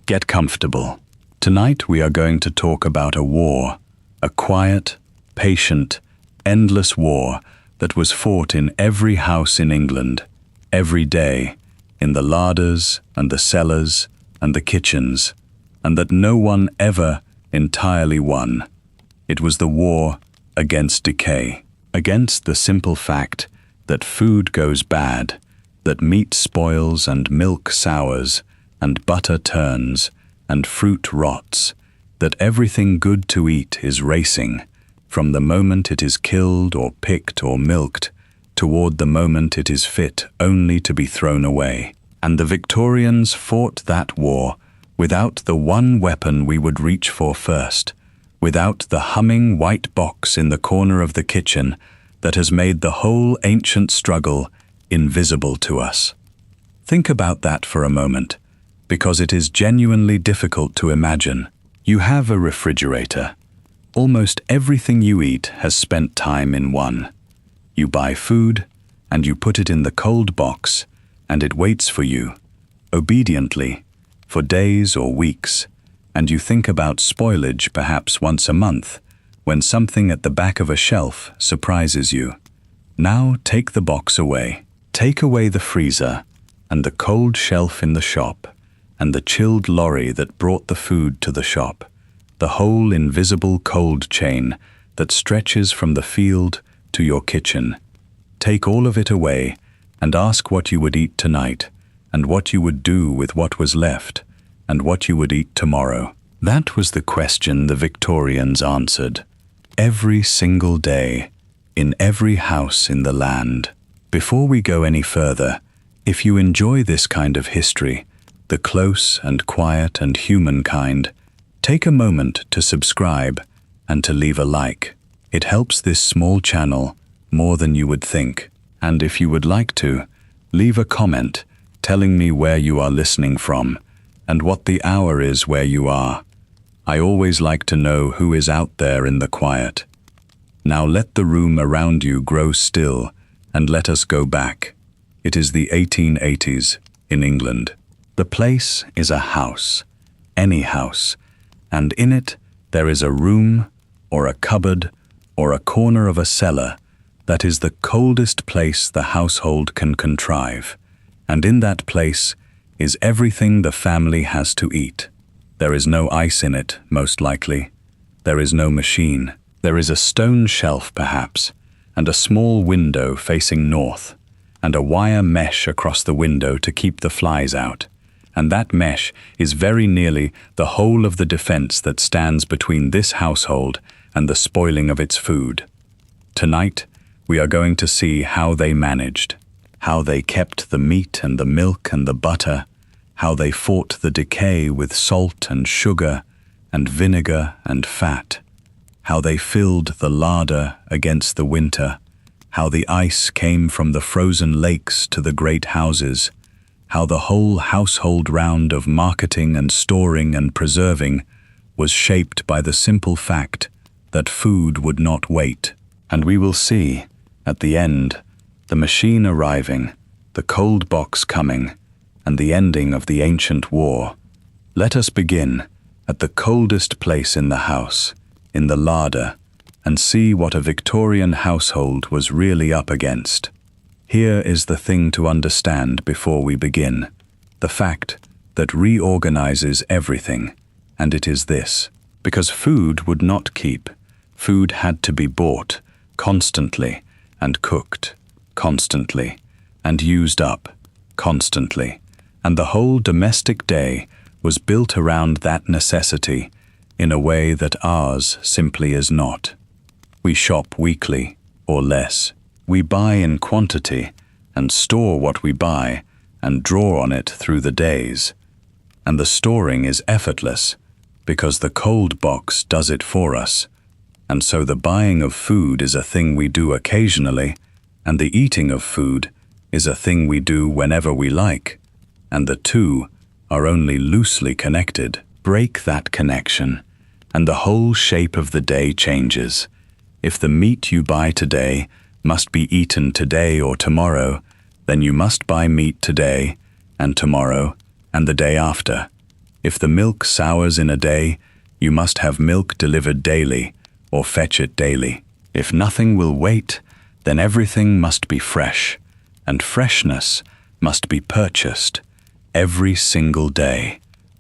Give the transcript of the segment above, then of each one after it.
Get comfortable. Tonight we are going to talk about a war, a quiet, patient, endless war that was fought in every house in England, every day, in the larders and the cellars and the kitchens, and that no one ever entirely won. It was the war against decay, against the simple fact that food goes bad, that meat spoils and milk sours, and butter turns, and fruit rots, that everything good to eat is racing, from the moment it is killed or picked or milked, toward the moment it is fit only to be thrown away. And the Victorians fought that war without the one weapon we would reach for first, without the humming white box in the corner of the kitchen that has made the whole ancient struggle invisible to us. Think about that for a moment, because it is genuinely difficult to imagine. You have a refrigerator. Almost everything you eat has spent time in one. You buy food, and you put it in the cold box, and it waits for you, obediently, for days or weeks, and you think about spoilage perhaps once a month, when something at the back of a shelf surprises you. Now take the box away. Take away the freezer, and the cold shelf in the shop, and the chilled lorry that brought the food to the shop, the whole invisible cold chain that stretches from the field to your kitchen. Take all of it away and ask what you would eat tonight, and what you would do with what was left, and what you would eat tomorrow. That was the question the Victorians answered, every single day, in every house in the land. Before we go any further, if you enjoy this kind of history, the close and quiet and human kind, take a moment to subscribe and to leave a like. It helps this small channel more than you would think. And if you would like to, leave a comment telling me where you are listening from and what the hour is where you are. I always like to know who is out there in the quiet. Now let the room around you grow still and let us go back. It is the 1880s in England. The place is a house, any house, and in it there is a room or a cupboard or a corner of a cellar that is the coldest place the household can contrive, and in that place is everything the family has to eat. There is no ice in it, most likely. There is no machine. There is a stone shelf, perhaps, and a small window facing north, and a wire mesh across the window to keep the flies out. And that mesh is very nearly the whole of the defense that stands between this household and the spoiling of its food. Tonight, we are going to see how they managed, how they kept the meat and the milk and the butter, how they fought the decay with salt and sugar and vinegar and fat, how they filled the larder against the winter, how the ice came from the frozen lakes to the great houses, how the whole household round of marketing and storing and preserving was shaped by the simple fact that food would not wait. And we will see, at the end, the machine arriving, the cold box coming, and the ending of the ancient war. Let us begin at the coldest place in the house, in the larder, and see what a Victorian household was really up against. Here is the thing to understand before we begin, the fact that reorganizes everything, and it is this: because food would not keep, food had to be bought constantly, and cooked constantly, and used up constantly, and the whole domestic day was built around that necessity in a way that ours simply is not. We shop weekly, or less. We buy in quantity, and store what we buy, and draw on it through the days. And the storing is effortless, because the cold box does it for us. And so the buying of food is a thing we do occasionally, and the eating of food is a thing we do whenever we like, and the two are only loosely connected. Break that connection, and the whole shape of the day changes. If the meat you buy today must be eaten today or tomorrow, then you must buy meat today and tomorrow and the day after. If the milk sours in a day, you must have milk delivered daily, or fetch it daily. If nothing will wait, then everything must be fresh, and freshness must be purchased every single day,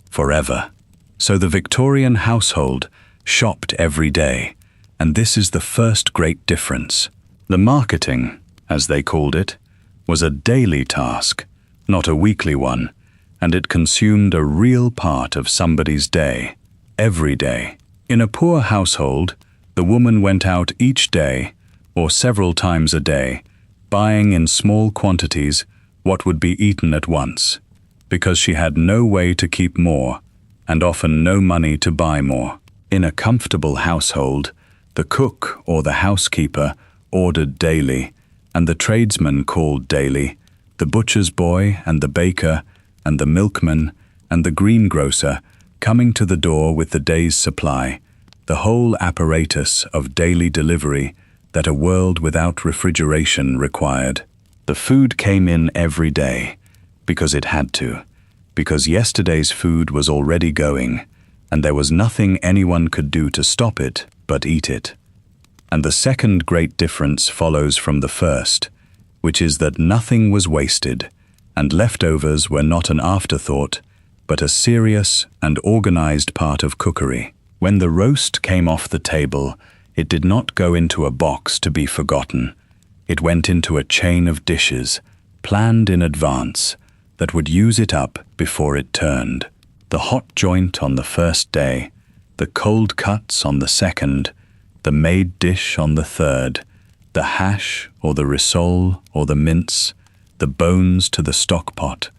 forever. So the Victorian household shopped every day, and this is the first great difference. The marketing, as they called it, was a daily task, not a weekly one, and it consumed a real part of somebody's day, every day. In a poor household, the woman went out each day, or several times a day, buying in small quantities what would be eaten at once, because she had no way to keep more, and often no money to buy more. In a comfortable household, the cook or the housekeeper ordered daily, and the tradesman called daily, the butcher's boy and the baker and the milkman and the greengrocer coming to the door with the day's supply, the whole apparatus of daily delivery that a world without refrigeration required. The food came in every day, because it had to, because yesterday's food was already going, and there was nothing anyone could do to stop it but eat it. And the second great difference follows from the first, which is that nothing was wasted, and leftovers were not an afterthought, but a serious and organized part of cookery. When the roast came off the table, it did not go into a box to be forgotten. It went into a chain of dishes, planned in advance, that would use it up before it turned. The hot joint on the first day, the cold cuts on the second, the made dish on the third, the hash or the risole or the mince, the bones to the stock pot,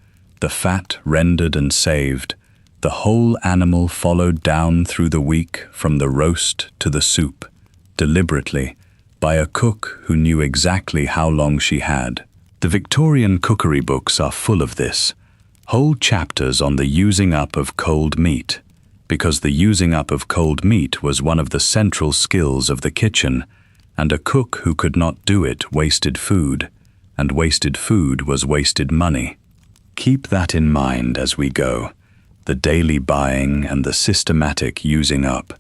the fat rendered and saved, the whole animal followed down through the week from the roast to the soup, deliberately, by a cook who knew exactly how long she had. The Victorian cookery books are full of this, whole chapters on the using up of cold meat, because the using up of cold meat was one of the central skills of the kitchen, and a cook who could not do it wasted food, and wasted food was wasted money. Keep that in mind as we go, the daily buying and the systematic using up,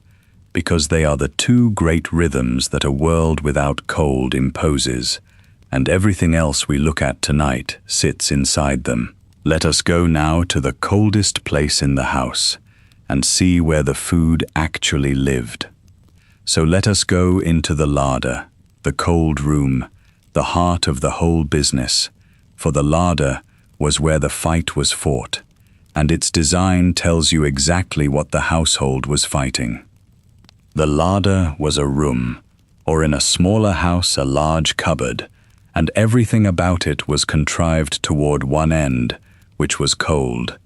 because they are the two great rhythms that a world without cold imposes, and everything else we look at tonight sits inside them. Let us go now to the coldest place in the house, and see where the food actually lived. So let us go into the larder, the cold room, the heart of the whole business, for the larder was where the fight was fought, and its design tells you exactly what the household was fighting. The larder was a room, or in a smaller house a large cupboard, and everything about it was contrived toward one end, which was cold.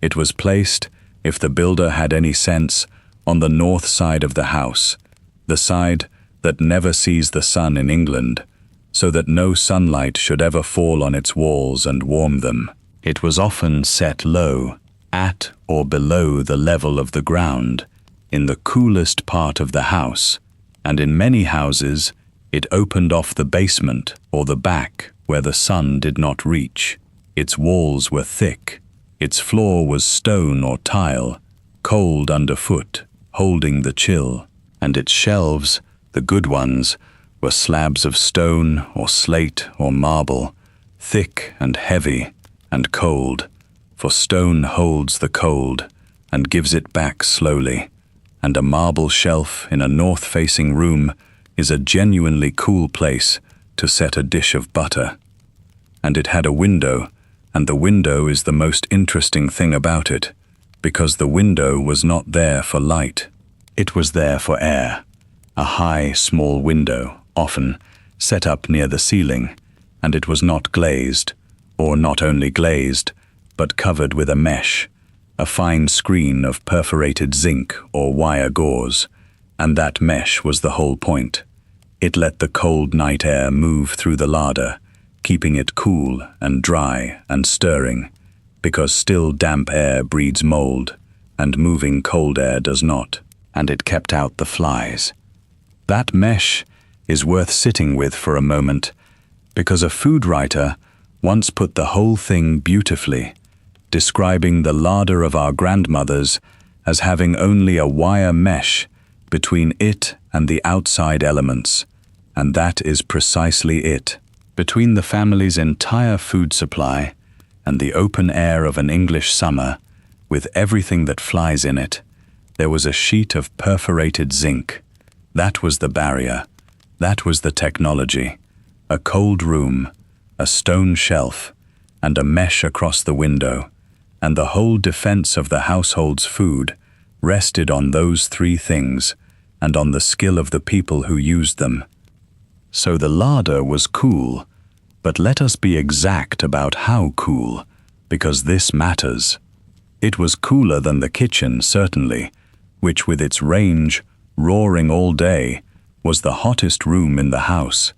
It was placed, if the builder had any sense, on the north side of the house, the side that never sees the sun in England, so that no sunlight should ever fall on its walls and warm them. It was often set low, at or below the level of the ground, in the coolest part of the house, and in many houses it opened off the basement or the back where the sun did not reach. Its walls were thick, its floor was stone or tile, cold underfoot, holding the chill, and its shelves, the good ones, were slabs of stone or slate or marble, thick and heavy and cold, for stone holds the cold and gives it back slowly, and a marble shelf in a north-facing room is a genuinely cool place to set a dish of butter. And it had a window, and the window is the most interesting thing about it, because the window was not there for light. It was there for air, a high, small window, often set up near the ceiling, and it was not glazed, or not only glazed, but covered with a mesh, a fine screen of perforated zinc or wire gauze, and that mesh was the whole point. It let the cold night air move through the larder, keeping it cool and dry and stirring, because still damp air breeds mold, and moving cold air does not, and it kept out the flies. That mesh is worth sitting with for a moment, because a food writer once put the whole thing beautifully, describing the larder of our grandmothers as having only a wire mesh between it and the outside elements, and that is precisely it. Between the family's entire food supply and the open air of an English summer, with everything that flies in it, there was a sheet of perforated zinc. That was the barrier. That was the technology. A cold room, a stone shelf, and a mesh across the window, and the whole defense of the household's food rested on those three things and on the skill of the people who used them. So the larder was cool, but let us be exact about how cool, because this matters. It was cooler than the kitchen, certainly, which with its range, roaring all day, was the hottest room in the house.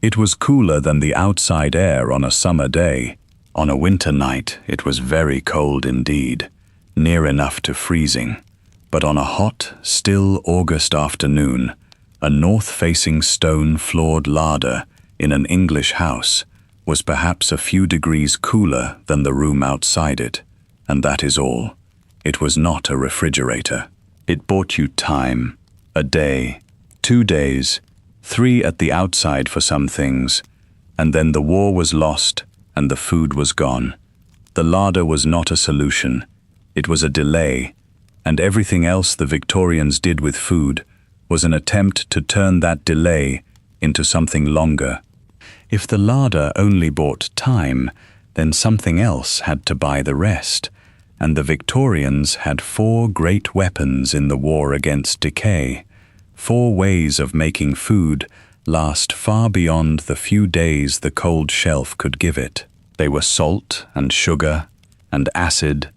It was cooler than the outside air on a summer day. On a winter night, it was very cold indeed, near enough to freezing. But on a hot, still August afternoon, a north-facing stone-floored larder in an English house was perhaps a few degrees cooler than the room outside it, and that is all. It was not a refrigerator. It bought you time, a day, 2 days, 3 at the outside for some things, and then the war was lost and the food was gone. The larder was not a solution. It was a delay, and everything else the Victorians did with food was an attempt to turn that delay into something longer. If the larder only bought time, then something else had to buy the rest, and the Victorians had 4 great weapons in the war against decay, 4 ways of making food last far beyond the few days the cold shelf could give it. They were salt and sugar and acid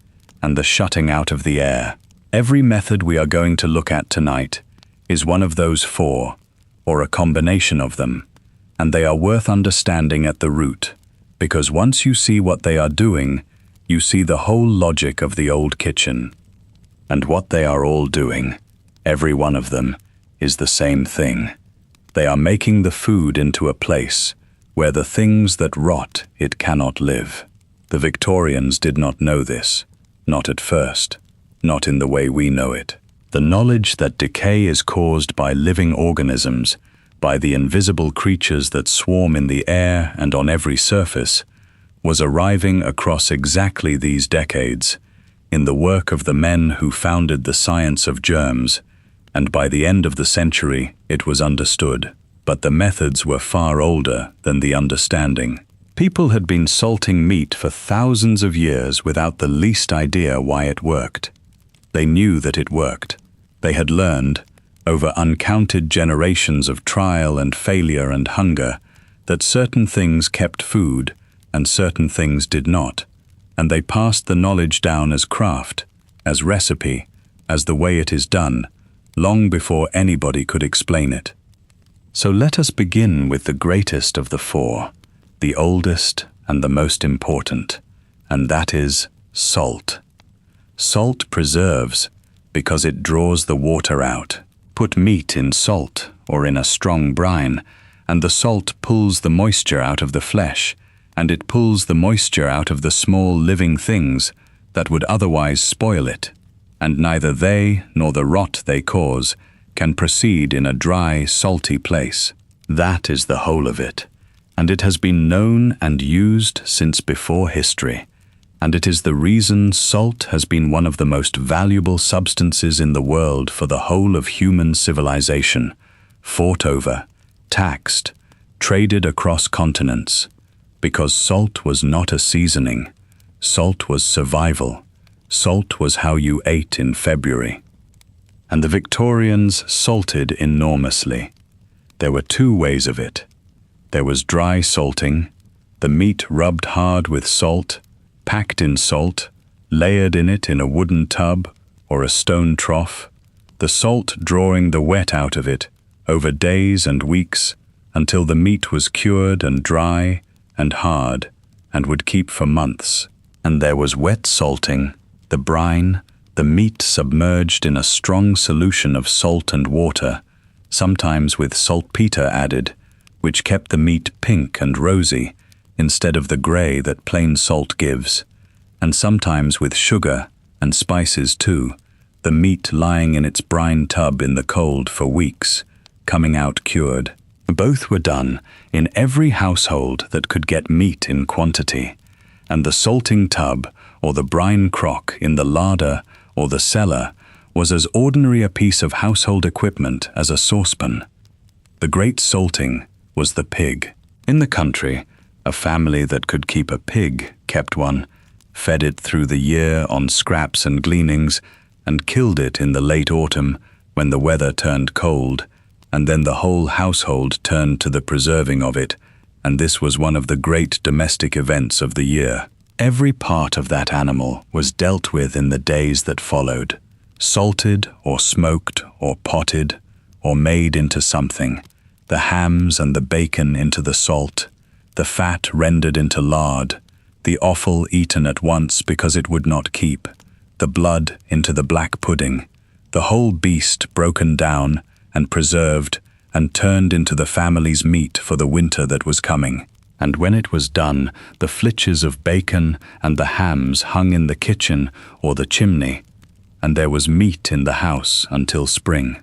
and the shutting out of the air. Every method we are going to look at tonight is one of those 4, or a combination of them, and they are worth understanding at the root, because once you see what they are doing, you see the whole logic of the old kitchen. And what they are all doing, every one of them, is the same thing. They are making the food into a place where the things that rot it cannot live. The Victorians did not know this, not at first, not in the way we know it. The knowledge that decay is caused by living organisms, by the invisible creatures that swarm in the air and on every surface, was arriving across exactly these decades, in the work of the men who founded the science of germs, and by the end of the century it was understood. But the methods were far older than the understanding. People had been salting meat for thousands of years without the least idea why it worked. They knew that it worked. They had learned, over uncounted generations of trial and failure and hunger, that certain things kept food and certain things did not, and they passed the knowledge down as craft, as recipe, as the way it is done, long before anybody could explain it. So let us begin with the greatest of the 4, the oldest and the most important, and that is salt. Salt preserves because it draws the water out. Put meat in salt or in a strong brine, and the salt pulls the moisture out of the flesh, and it pulls the moisture out of the small living things that would otherwise spoil it, and neither they nor the rot they cause can proceed in a dry, salty place. That is the whole of it, and it has been known and used since before history, and it is the reason salt has been one of the most valuable substances in the world for the whole of human civilization, fought over, taxed, traded across continents, because salt was not a seasoning. Salt was survival. Salt was how you ate in February. And the Victorians salted enormously. There were 2 ways of it. There was dry salting, the meat rubbed hard with salt, packed in salt, layered in it in a wooden tub or a stone trough, the salt drawing the wet out of it over days and weeks until the meat was cured and dry and hard and would keep for months. And there was wet salting, the brine, the meat submerged in a strong solution of salt and water, sometimes with saltpeter added, which kept the meat pink and rosy instead of the gray that plain salt gives. and sometimes with sugar and spices too, the meat lying in its brine tub in the cold for weeks, coming out cured. Both were done in every household that could get meat in quantity, and the salting tub or the brine crock in the larder or the cellar was as ordinary a piece of household equipment as a saucepan. The great salting was the pig. In the country, a family that could keep a pig kept one, fed it through the year on scraps and gleanings, and killed it in the late autumn when the weather turned cold, and then the whole household turned to the preserving of it, and this was one of the great domestic events of the year. Every part of that animal was dealt with in the days that followed, salted or smoked or potted or made into something, the hams and the bacon into the salt, the fat rendered into lard, the offal eaten at once because it would not keep, the blood into the black pudding, the whole beast broken down and preserved and turned into the family's meat for the winter that was coming. And when it was done, the flitches of bacon and the hams hung in the kitchen or the chimney, and there was meat in the house until spring.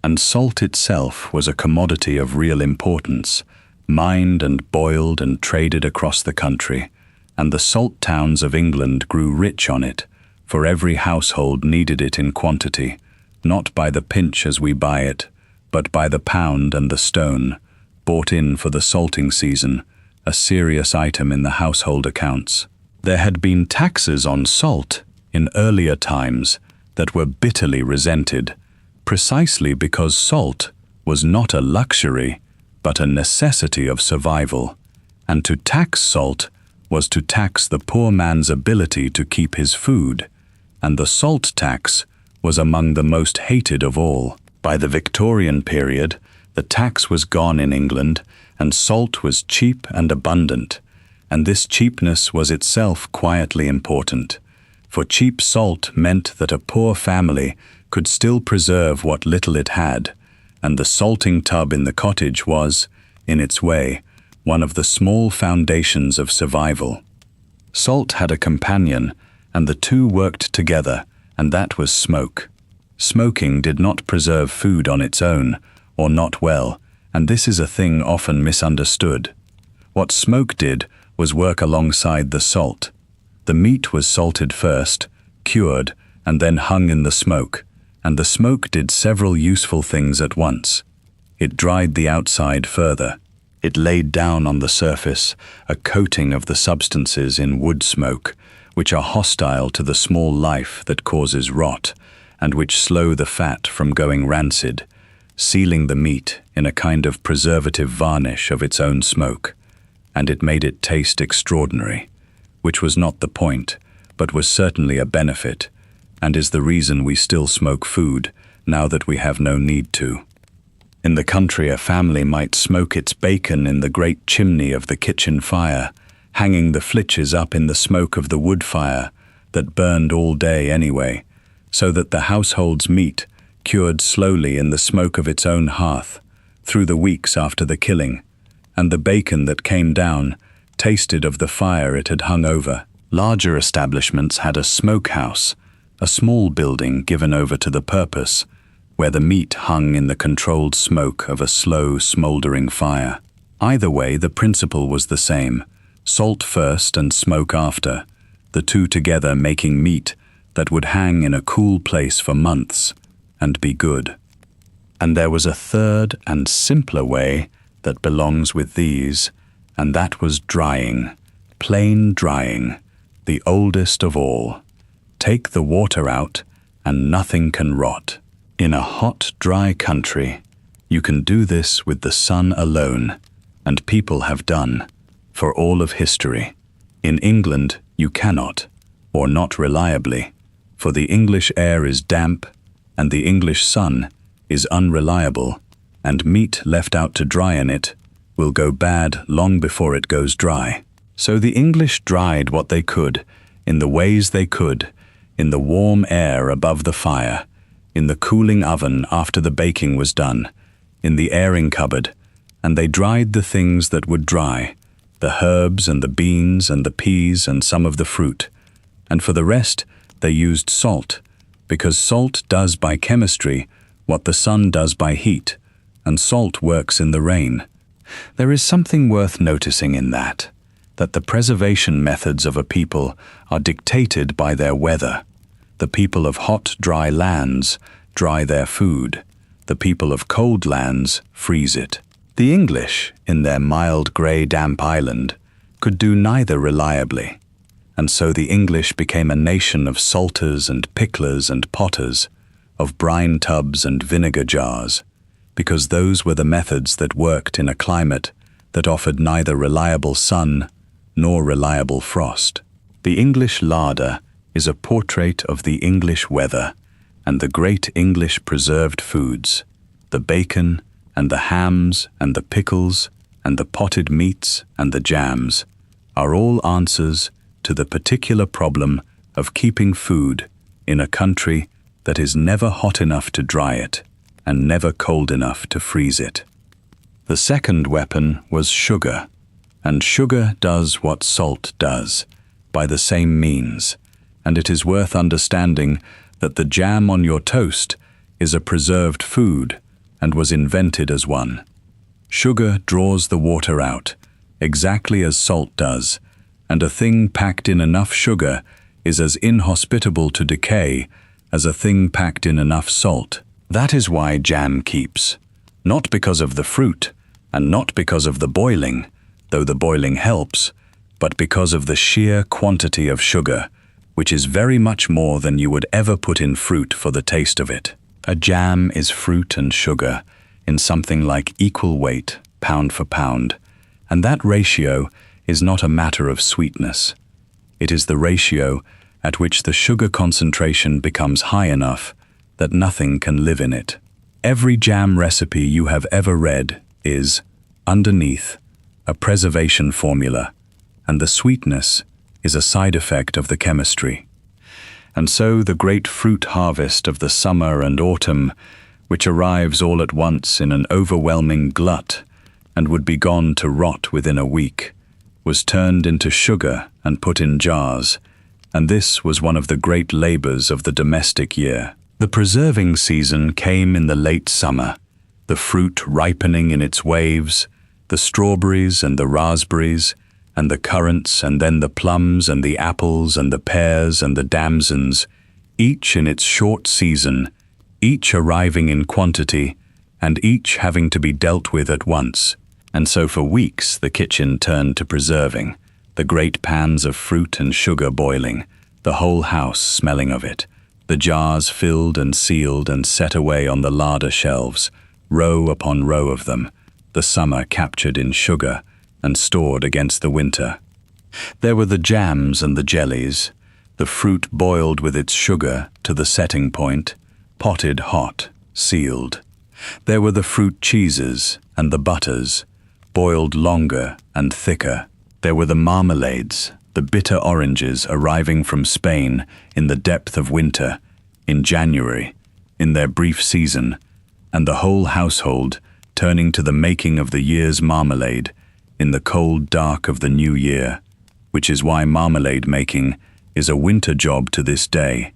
And salt itself was a commodity of real importance, mined and boiled and traded across the country, and the salt towns of England grew rich on it, for every household needed it in quantity, not by the pinch as we buy it, but by the pound and the stone, bought in for the salting season, a serious item in the household accounts. There had been taxes on salt in earlier times that were bitterly resented, precisely because salt was not a luxury, but a necessity of survival, and to tax salt was to tax the poor man's ability to keep his food, and the salt tax was among the most hated of all. By the Victorian period, the tax was gone in England, and salt was cheap and abundant, and this cheapness was itself quietly important, for cheap salt meant that a poor family could still preserve what little it had, and the salting tub in the cottage was, in its way, one of the small foundations of survival. Salt had a companion, and the two worked together, and that was smoke. Smoking did not preserve food on its own, or not well, and this is a thing often misunderstood. What smoke did was work alongside the salt. The meat was salted first, cured, and then hung in the smoke, and the smoke did several useful things at once. It dried the outside further. It laid down on the surface a coating of the substances in wood smoke, which are hostile to the small life that causes rot, and which slow the fat from going rancid, sealing the meat in a kind of preservative varnish of its own smoke, and it made it taste extraordinary, which was not the point, but was certainly a benefit, and is the reason we still smoke food now that we have no need to. In the country, a family might smoke its bacon in the great chimney of the kitchen fire, hanging the flitches up in the smoke of the wood fire that burned all day anyway, so that the household's meat cured slowly in the smoke of its own hearth through the weeks after the killing, and the bacon that came down tasted of the fire it had hung over. Larger establishments had a smokehouse, a small building given over to the purpose, where the meat hung in the controlled smoke of a slow, smouldering fire. Either way, the principle was the same: salt first and smoke after, the two together making meat that would hang in a cool place for months and be good. And there was a third and simpler way that belongs with these, and that was drying, plain drying, the oldest of all. Take the water out, and nothing can rot. In a hot, dry country, you can do this with the sun alone, and people have done, for all of history. In England, you cannot, or not reliably, for the English air is damp, and the English sun is unreliable, and meat left out to dry in it will go bad long before it goes dry. So the English dried what they could, in the ways they could, in the warm air above the fire, in the cooling oven after the baking was done, in the airing cupboard, and they dried the things that would dry, the herbs and the beans and the peas and some of the fruit, And for the rest, they used salt, because salt does by chemistry what the sun does by heat, and salt works in the rain. There is something worth noticing in that the preservation methods of a people are dictated by their weather. The people of hot, dry lands dry their food. The people of cold lands freeze it. The English, in their mild, grey, damp island, could do neither reliably. And so the English became a nation of salters and picklers and potters, of brine tubs and vinegar jars, because those were the methods that worked in a climate that offered neither reliable sun nor reliable frost. The English larder is a portrait of the English weather and the great English preserved foods, the bacon and the hams and the pickles and the potted meats and the jams, are all answers to the particular problem of keeping food in a country that is never hot enough to dry it and never cold enough to freeze it. The second weapon was sugar, and sugar does what salt does, by the same means, and it is worth understanding that the jam on your toast is a preserved food and was invented as one. Sugar draws the water out, exactly as salt does, and a thing packed in enough sugar is as inhospitable to decay as a thing packed in enough salt. That is why jam keeps, not because of the fruit, and not because of the boiling, though the boiling helps, but because of the sheer quantity of sugar, which is very much more than you would ever put in fruit for the taste of it. A jam is fruit and sugar in something like equal weight, pound for pound, and that ratio is not a matter of sweetness. It is the ratio at which the sugar concentration becomes high enough that nothing can live in it. Every jam recipe you have ever read is, underneath, a preservation formula, and the sweetness is a side effect of the chemistry. And so the great fruit harvest of the summer and autumn, which arrives all at once in an overwhelming glut and would be gone to rot within a week, was turned into sugar and put in jars, and this was one of the great labors of the domestic year. The preserving season came in the late summer, the fruit ripening in its waves, the strawberries and the raspberries, and the currants, and then the plums and the apples and the pears and the damsons, each in its short season, each arriving in quantity, and each having to be dealt with at once. And so for weeks the kitchen turned to preserving, the great pans of fruit and sugar boiling, the whole house smelling of it, the jars filled and sealed and set away on the larder shelves, row upon row of them, the summer captured in sugar and stored against the winter. There were the jams and the jellies, the fruit boiled with its sugar to the setting point, potted hot, sealed. There were the fruit cheeses and the butters, boiled longer and thicker. There were the marmalades, the bitter oranges arriving from Spain in the depth of winter, in January, in their brief season, and the whole household turning to the making of the year's marmalade in the cold dark of the new year, which is why marmalade making is a winter job to this day,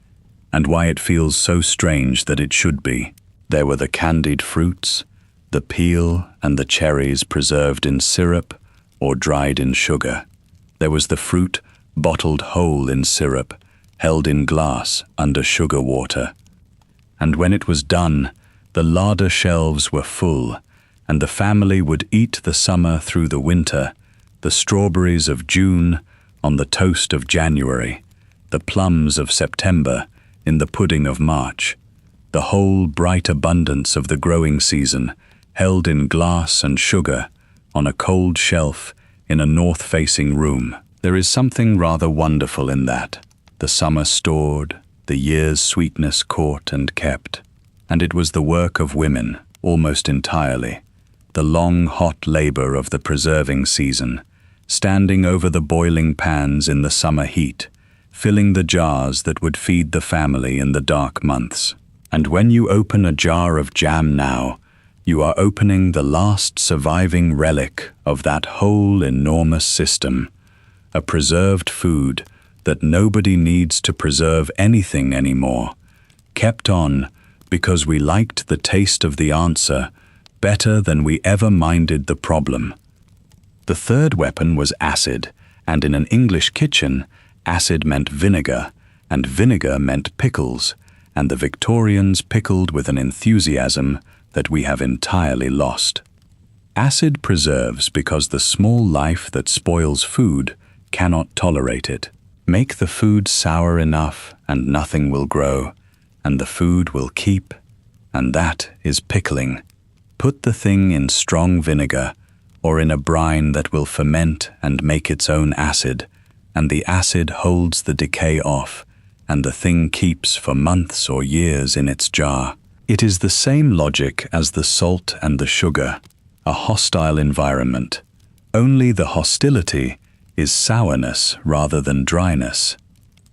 and why it feels so strange that it should be. There were the candied fruits, the peel and the cherries preserved in syrup or dried in sugar. There was the fruit bottled whole in syrup, held in glass under sugar water. And when it was done, the larder shelves were full, and the family would eat the summer through the winter, the strawberries of June on the toast of January, the plums of September in the pudding of March, the whole bright abundance of the growing season held in glass and sugar on a cold shelf in a north-facing room. There is something rather wonderful in that. The summer stored, the year's sweetness caught and kept, and it was the work of women, almost entirely, the long hot labor of the preserving season, standing over the boiling pans in the summer heat, filling the jars that would feed the family in the dark months. And when you open a jar of jam now, you are opening the last surviving relic of that whole enormous system, a preserved food that nobody needs to preserve anything anymore, kept on because we liked the taste of the answer better than we ever minded the problem. The third weapon was acid, and in an English kitchen, acid meant vinegar, and vinegar meant pickles, and the Victorians pickled with an enthusiasm that we have entirely lost. Acid preserves because the small life that spoils food cannot tolerate it. Make the food sour enough and nothing will grow, and the food will keep, and that is pickling. Put the thing in strong vinegar, or in a brine that will ferment and make its own acid, and the acid holds the decay off, and the thing keeps for months or years in its jar. It is the same logic as the salt and the sugar, a hostile environment. Only the hostility is sourness rather than dryness.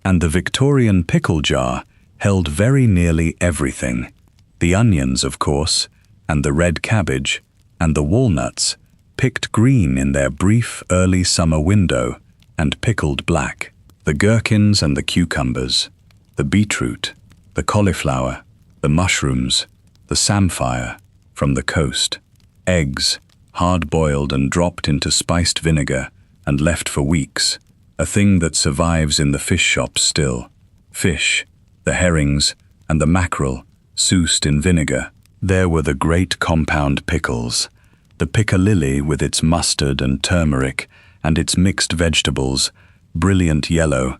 And the Victorian pickle jar held very nearly everything. The onions, of course, and the red cabbage, and the walnuts, picked green in their brief early summer window, and pickled black. The gherkins and the cucumbers, the beetroot, the cauliflower, the mushrooms, the samphire from the coast, eggs, hard-boiled and dropped into spiced vinegar and left for weeks, a thing that survives in the fish shops still. Fish, the herrings, and the mackerel, soused in vinegar. There were the great compound pickles, the piccalilli with its mustard and turmeric and its mixed vegetables, brilliant yellow,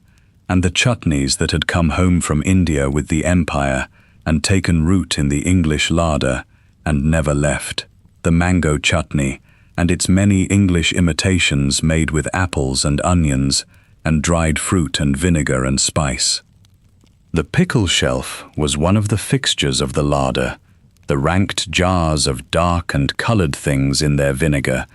and the chutneys that had come home from India with the empire and taken root in the English larder and never left. The mango chutney and its many English imitations made with apples and onions and dried fruit and vinegar and spice. The pickle shelf was one of the fixtures of the larder, the ranked jars of dark and colored things in their vinegar,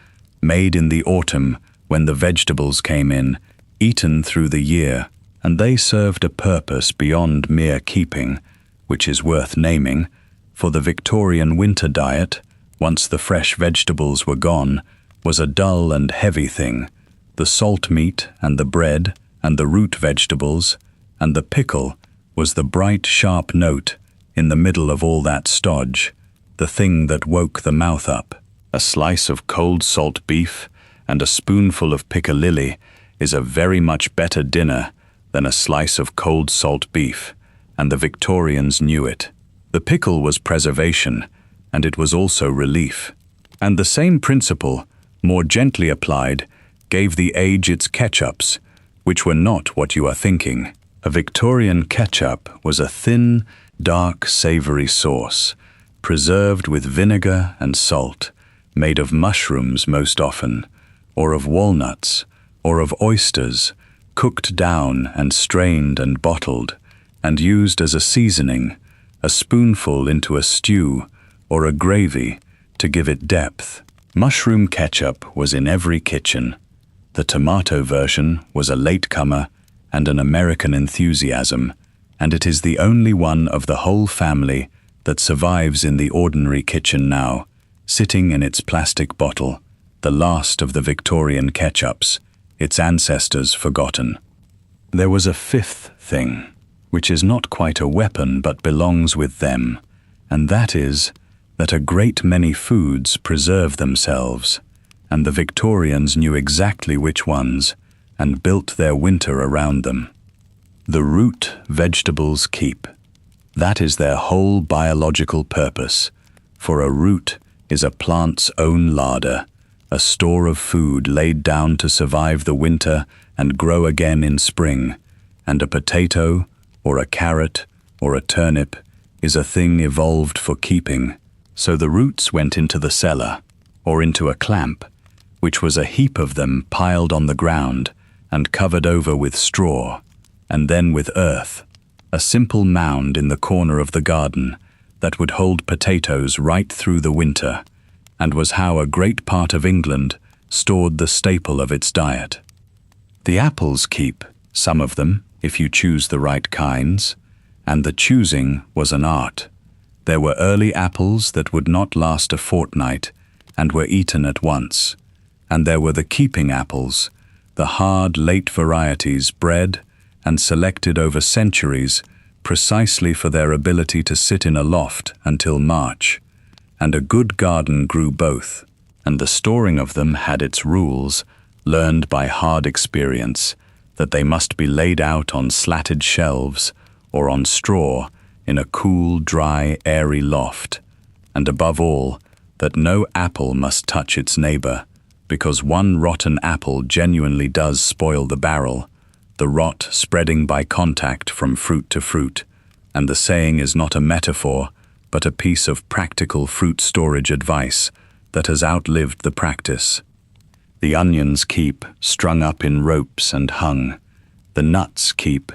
made in the autumn when the vegetables came in, eaten through the year, and they served a purpose beyond mere keeping, which is worth naming, for the Victorian winter diet, once the fresh vegetables were gone, was a dull and heavy thing. The salt meat and the bread and the root vegetables and the pickle was the bright, sharp note in the middle of all that stodge, the thing that woke the mouth up. A slice of cold salt beef and a spoonful of piccalilli is a very much better dinner than a slice of cold salt beef, and the Victorians knew it. The pickle was preservation, and it was also relief. And the same principle, more gently applied, gave the age its ketchups, which were not what you are thinking. A Victorian ketchup was a thin, dark, savory sauce, preserved with vinegar and salt, made of mushrooms most often, or of walnuts, or of oysters, cooked down and strained and bottled, and used as a seasoning, a spoonful into a stew or a gravy to give it depth. Mushroom ketchup was in every kitchen. The tomato version was a latecomer and an American enthusiasm, and it is the only one of the whole family that survives in the ordinary kitchen now, sitting in its plastic bottle, the last of the Victorian ketchups, its ancestors forgotten. There was a fifth thing, which is not quite a weapon but belongs with them, and that is that a great many foods preserve themselves, and the Victorians knew exactly which ones, and built their winter around them. The root vegetables keep. That is their whole biological purpose, for a root is a plant's own larder, a store of food laid down to survive the winter and grow again in spring, and a potato, or a carrot, or a turnip is a thing evolved for keeping. So the roots went into the cellar, or into a clamp, which was a heap of them piled on the ground and covered over with straw, and then with earth, a simple mound in the corner of the garden that would hold potatoes right through the winter, and was how a great part of England stored the staple of its diet. The apples keep, some of them, if you choose the right kinds, and the choosing was an art. There were early apples that would not last a fortnight and were eaten at once, and there were the keeping apples, the hard late varieties bred and selected over centuries precisely for their ability to sit in a loft until March. And a good garden grew both, and the storing of them had its rules, learned by hard experience, that they must be laid out on slatted shelves or on straw in a cool, dry, airy loft, and above all, that no apple must touch its neighbor, because one rotten apple genuinely does spoil the barrel, the rot spreading by contact from fruit to fruit, and the saying is not a metaphor, but a piece of practical fruit storage advice that has outlived the practice. The onions keep, strung up in ropes and hung. The nuts keep.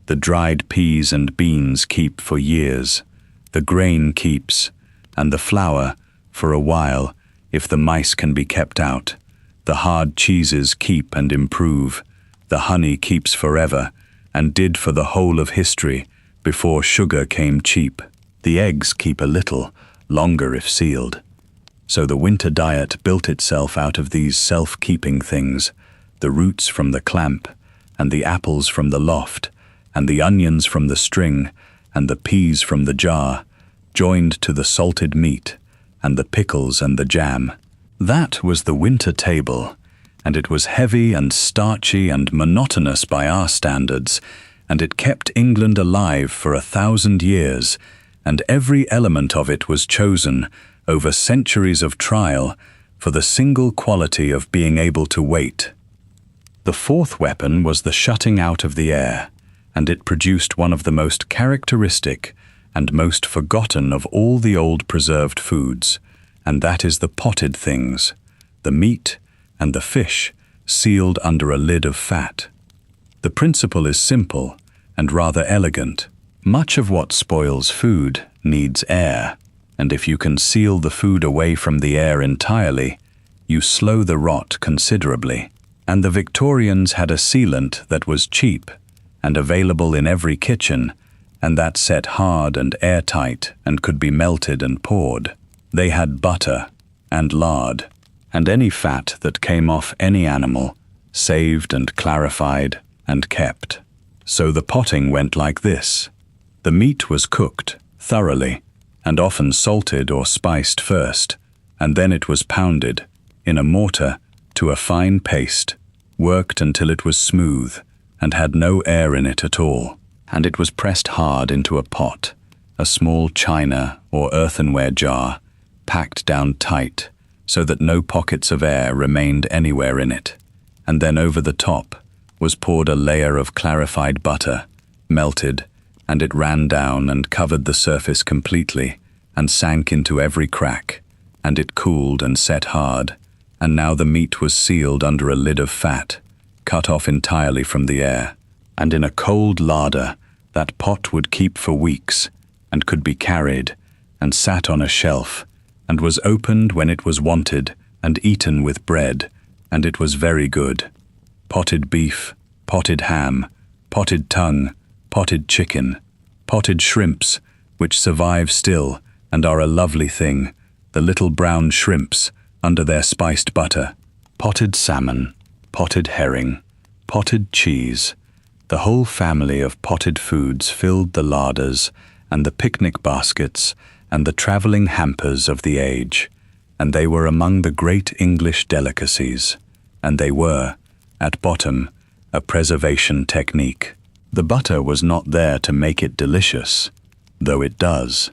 The dried peas and beans keep for years. The grain keeps, and the flour, for a while, if the mice can be kept out. The hard cheeses keep and improve. The honey keeps forever, and did for the whole of history, before sugar came cheap. The eggs keep a little, longer if sealed. So the winter diet built itself out of these self-keeping things, the roots from the clamp, and the apples from the loft, and the onions from the string, and the peas from the jar, joined to the salted meat, and the pickles and the jam. That was the winter table, and it was heavy and starchy and monotonous by our standards, and it kept England alive for 1,000 years, and every element of it was chosen, over centuries of trial, for the single quality of being able to wait. The fourth weapon was the shutting out of the air, and it produced one of the most characteristic and most forgotten of all the old preserved foods, and that is the potted things, the meat and the fish sealed under a lid of fat. The principle is simple and rather elegant. Much of what spoils food needs air, and if you can seal the food away from the air entirely, you slow the rot considerably. And the Victorians had a sealant that was cheap and available in every kitchen, and that set hard and airtight and could be melted and poured. They had butter and lard, and any fat that came off any animal, saved and clarified and kept. So the potting went like this. The meat was cooked thoroughly, and often salted or spiced first, and then it was pounded, in a mortar, to a fine paste, worked until it was smooth, and had no air in it at all, and it was pressed hard into a pot, a small china or earthenware jar, packed down tight, so that no pockets of air remained anywhere in it, and then over the top was poured a layer of clarified butter, melted, and it ran down and covered the surface completely, and sank into every crack, and it cooled and set hard, and now the meat was sealed under a lid of fat, cut off entirely from the air, and in a cold larder that pot would keep for weeks, and could be carried, and sat on a shelf, and was opened when it was wanted, and eaten with bread, and it was very good. Potted beef, potted ham, potted tongue, potted chicken, potted shrimps, which survive still and are a lovely thing, the little brown shrimps under their spiced butter, potted salmon, potted herring, potted cheese. The whole family of potted foods filled the larders and the picnic baskets and the travelling hampers of the age, and they were among the great English delicacies, and they were, at bottom, a preservation technique. The butter was not there to make it delicious, though it does.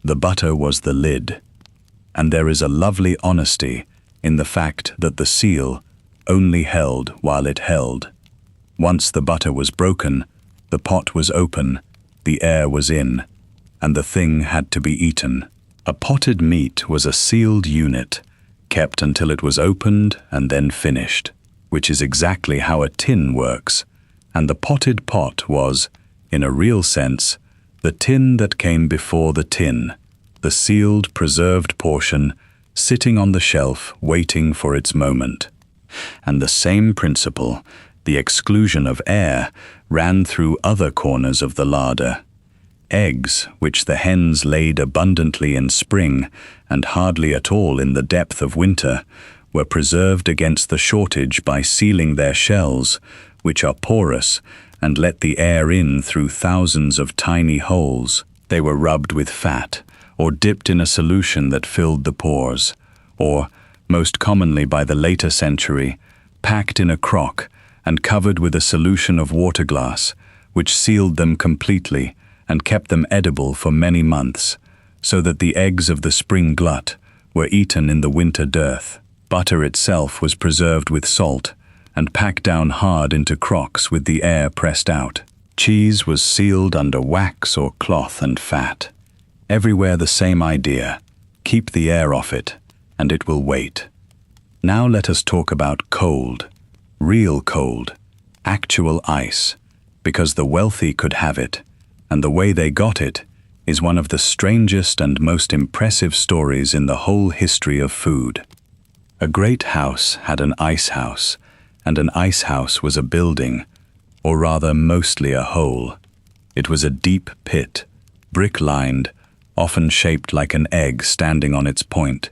The butter was the lid, and there is a lovely honesty in the fact that the seal only held while it held. Once the butter was broken, the pot was open, the air was in, and the thing had to be eaten. A potted meat was a sealed unit, kept until it was opened and then finished, which is exactly how a tin works, and the potted pot was, in a real sense, the tin that came before the tin, the sealed, preserved portion sitting on the shelf waiting for its moment. And the same principle, the exclusion of air, ran through other corners of the larder. Eggs, which the hens laid abundantly in spring and hardly at all in the depth of winter, were preserved against the shortage by sealing their shells, which are porous and let the air in through thousands of tiny holes. They were rubbed with fat, or dipped in a solution that filled the pores, or, most commonly by the later century, packed in a crock and covered with a solution of water glass, which sealed them completely and kept them edible for many months, so that the eggs of the spring glut were eaten in the winter dearth. Butter itself was preserved with salt and packed down hard into crocks with the air pressed out. Cheese was sealed under wax or cloth and fat. Everywhere the same idea: keep the air off it, and it will wait. Now let us talk about cold, real cold, actual ice, because the wealthy could have it, and the way they got it is one of the strangest and most impressive stories in the whole history of food. A great house had an ice house, and an ice house was a building, or rather mostly a hole. It was a deep pit, brick-lined, often shaped like an egg standing on its point,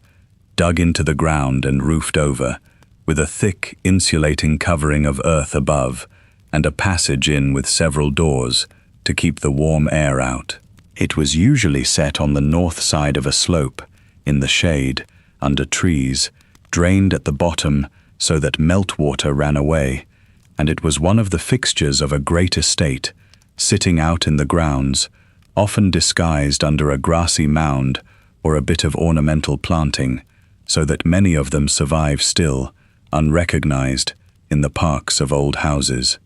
dug into the ground and roofed over, with a thick insulating covering of earth above, and a passage in with several doors to keep the warm air out. It was usually set on the north side of a slope, in the shade, under trees, drained at the bottom so that meltwater ran away, and it was one of the fixtures of a great estate, sitting out in the grounds, often disguised under a grassy mound or a bit of ornamental planting, so that many of them survive still, unrecognized, in the parks of old houses.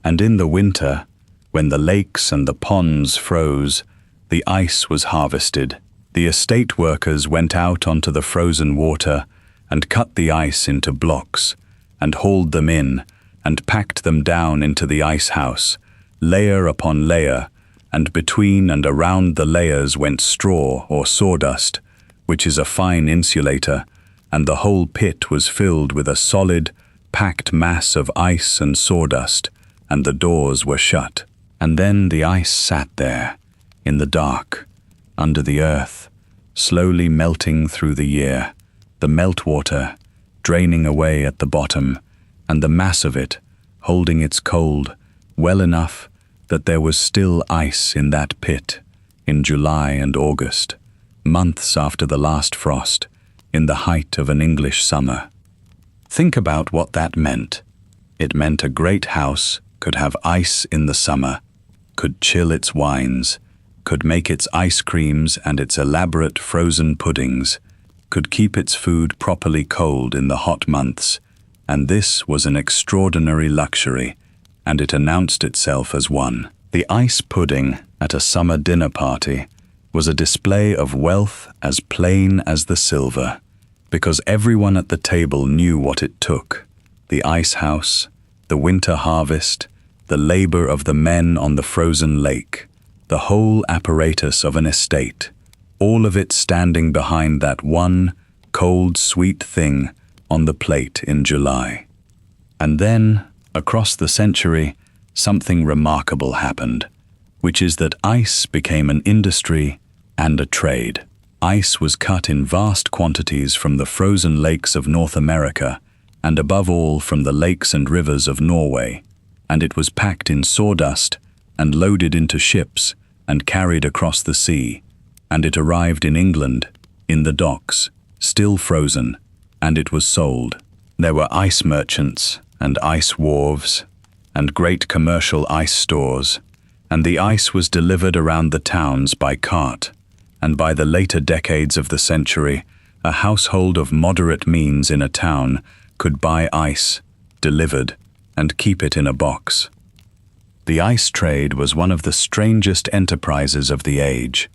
And in the winter, when the lakes and the ponds froze, the ice was harvested. The estate workers went out onto the frozen water and cut the ice into blocks, and hauled them in, and packed them down into the ice house, layer upon layer, and between and around the layers went straw or sawdust, which is a fine insulator, and the whole pit was filled with a solid, packed mass of ice and sawdust, and the doors were shut. And then the ice sat there, in the dark, under the earth, slowly melting through the year, the meltwater draining away at the bottom, and the mass of it holding its cold well enough that there was still ice in that pit in July and August, months after the last frost, in the height of an English summer. Think about what that meant. It meant a great house could have ice in the summer, could chill its wines, could make its ice creams and its elaborate frozen puddings, could keep its food properly cold in the hot months, and this was an extraordinary luxury, and it announced itself as one. The ice pudding at a summer dinner party was a display of wealth as plain as the silver, because everyone at the table knew what it took: the ice house, the winter harvest, the labor of the men on the frozen lake, the whole apparatus of an estate, all of it standing behind that one cold, sweet thing on the plate in July. And then, across the century, something remarkable happened, which is that ice became an industry and a trade. Ice was cut in vast quantities from the frozen lakes of North America, and above all from the lakes and rivers of Norway, and it was packed in sawdust and loaded into ships and carried across the sea, and it arrived in England, in the docks, still frozen, and it was sold. There were ice merchants and ice wharves and great commercial ice stores, and the ice was delivered around the towns by cart, and by the later decades of the century, a household of moderate means in a town could buy ice, delivered, and keep it in a box. The ice trade was one of the strangest enterprises of the age,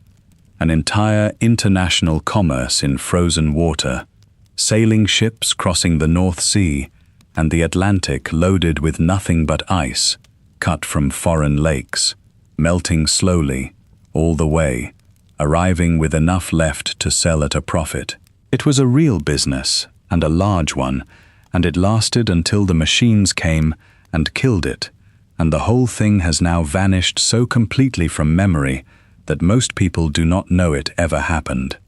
an entire international commerce in frozen water, sailing ships crossing the North Sea and the Atlantic loaded with nothing but ice, cut from foreign lakes, melting slowly, all the way, arriving with enough left to sell at a profit. It was a real business, and a large one, and it lasted until the machines came and killed it, and the whole thing has now vanished so completely from memory that most people do not know it ever happened.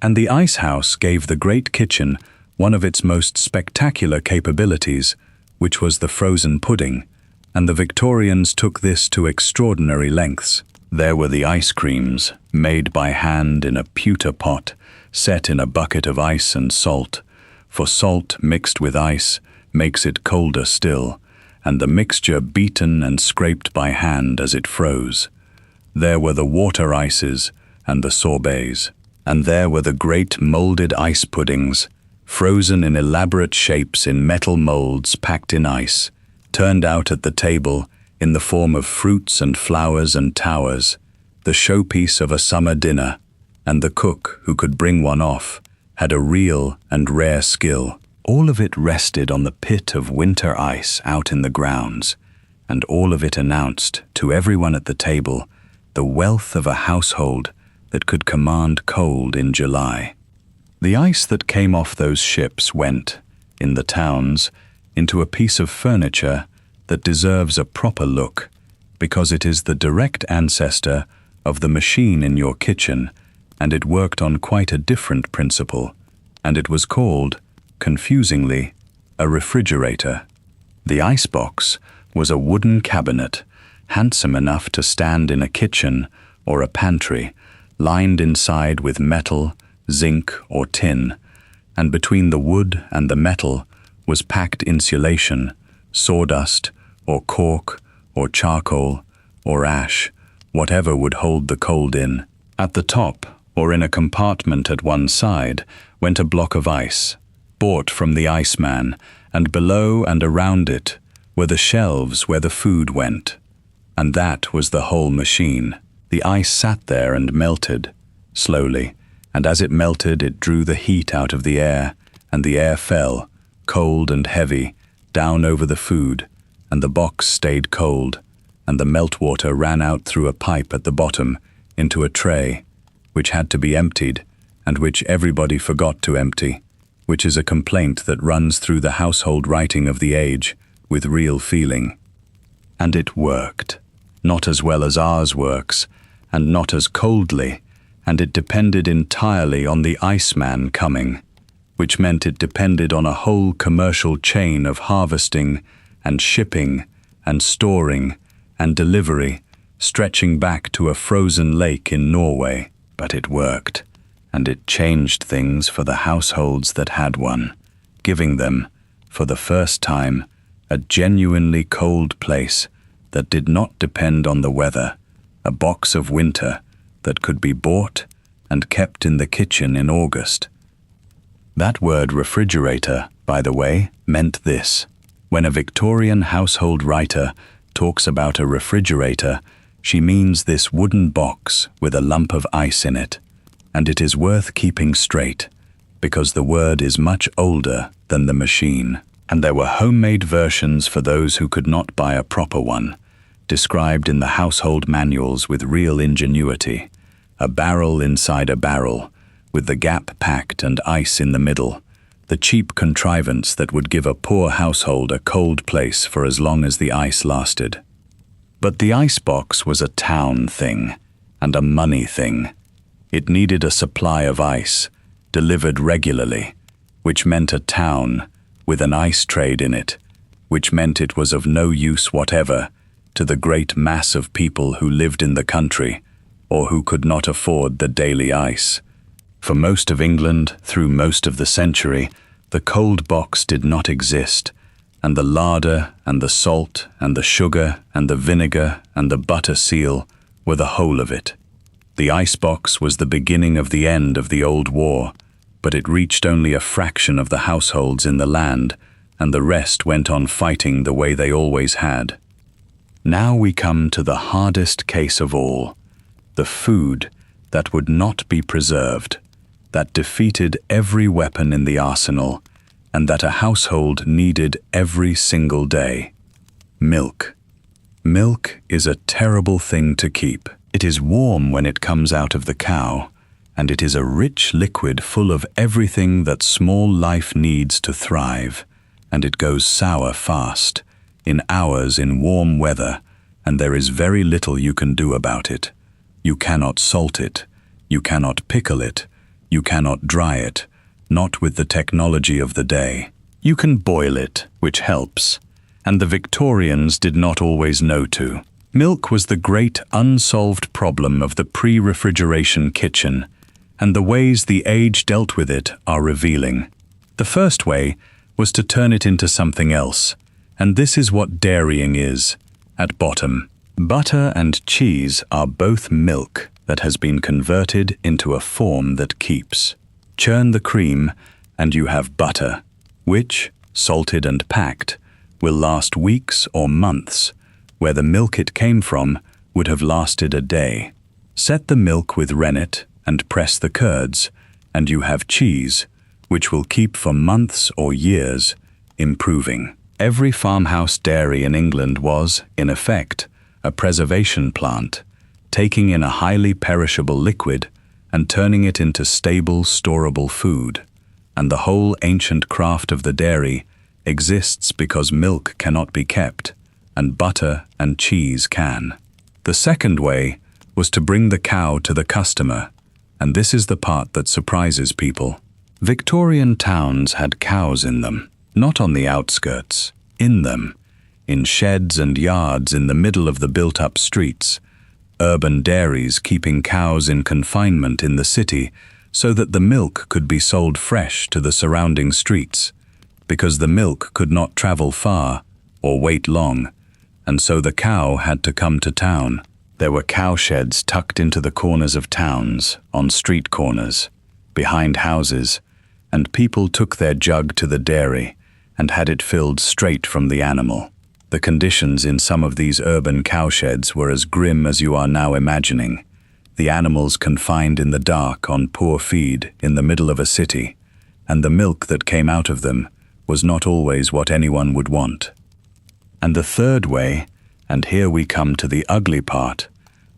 And the ice house gave the great kitchen one of its most spectacular capabilities, which was the frozen pudding, And the Victorians took this to extraordinary lengths. There were the ice creams, made by hand in a pewter pot, set in a bucket of ice and salt, for salt mixed with ice makes it colder still, and the mixture beaten and scraped by hand as it froze. There were the water ices and the sorbets, and there were the great molded ice puddings, frozen in elaborate shapes in metal molds packed in ice, turned out at the table in the form of fruits and flowers and towers, the showpiece of a summer dinner, and the cook who could bring one off had a real and rare skill. All of it rested on the pit of winter ice out in the grounds, and all of it announced to everyone at the table the wealth of a household that could command cold in July. The ice that came off those ships went, in the towns, into a piece of furniture that deserves a proper look, because it is the direct ancestor of the machine in your kitchen, and it worked on quite a different principle, and it was called, confusingly, a refrigerator. The icebox was a wooden cabinet, handsome enough to stand in a kitchen or a pantry, lined inside with metal, zinc, or tin, and between the wood and the metal was packed insulation, sawdust, or cork, or charcoal, or ash, whatever would hold the cold in. At the top, or in a compartment at one side, went a block of ice, bought from the iceman, and below and around it were the shelves where the food went. And that was the whole machine. The ice sat there and melted, slowly, and as it melted it drew the heat out of the air, and the air fell, cold and heavy, down over the food, and the box stayed cold, and the meltwater ran out through a pipe at the bottom into a tray, which had to be emptied, and which everybody forgot to empty, which is a complaint that runs through the household writing of the age with real feeling. And it worked, not as well as ours works, and not as coldly, and it depended entirely on the iceman coming, which meant it depended on a whole commercial chain of harvesting and shipping and storing and delivery, stretching back to a frozen lake in Norway. But it worked, and it changed things for the households that had one, giving them, for the first time, a genuinely cold place that did not depend on the weather, a box of winter that could be bought and kept in the kitchen in August. That word refrigerator, by the way, meant this. When a Victorian household writer talks about a refrigerator, she means this wooden box with a lump of ice in it, and it is worth keeping straight, because the word is much older than the machine. And there were homemade versions for those who could not buy a proper one, described in the household manuals with real ingenuity. A barrel inside a barrel, with the gap packed and ice in the middle, the cheap contrivance that would give a poor household a cold place for as long as the ice lasted. But the icebox was a town thing, and a money thing. It needed a supply of ice, delivered regularly, which meant a town with an ice trade in it, which meant it was of no use whatever to the great mass of people who lived in the country, or who could not afford the daily ice. For most of England, through most of the century, the cold box did not exist, and the larder and the salt and the sugar and the vinegar and the butter seal were the whole of it. The icebox was the beginning of the end of the old war, but it reached only a fraction of the households in the land, and the rest went on fighting the way they always had. Now we come to the hardest case of all, the food that would not be preserved, that defeated every weapon in the arsenal, and that a household needed every single day. Milk. Milk is a terrible thing to keep. It is warm when it comes out of the cow, and it is a rich liquid full of everything that small life needs to thrive, and it goes sour fast, in hours in warm weather, and there is very little you can do about it. You cannot salt it, you cannot pickle it, you cannot dry it, not with the technology of the day. You can boil it, which helps, and the Victorians did not always know to. Milk was the great unsolved problem of the pre-refrigeration kitchen, and the ways the age dealt with it are revealing. The first way was to turn it into something else, and this is what dairying is, at bottom. Butter and cheese are both milk that has been converted into a form that keeps. Churn the cream, and you have butter, which, salted and packed, will last weeks or months, where the milk it came from would have lasted a day. Set the milk with rennet and press the curds, and you have cheese, which will keep for months or years, improving. Every farmhouse dairy in England was, in effect, a preservation plant, taking in a highly perishable liquid and turning it into stable, storable food. And the whole ancient craft of the dairy exists because milk cannot be kept, and butter and cheese can. The second way was to bring the cow to the customer, and this is the part that surprises people. Victorian towns had cows in them, not on the outskirts, in them, in sheds and yards in the middle of the built-up streets, urban dairies keeping cows in confinement in the city so that the milk could be sold fresh to the surrounding streets, because the milk could not travel far or wait long, and so the cow had to come to town. There were cowsheds tucked into the corners of towns, on street corners, behind houses, and people took their jug to the dairy and had it filled straight from the animal. The conditions in some of these urban cowsheds were as grim as you are now imagining. The animals confined in the dark on poor feed in the middle of a city, and the milk that came out of them was not always what anyone would want. And the third way, and here we come to the ugly part,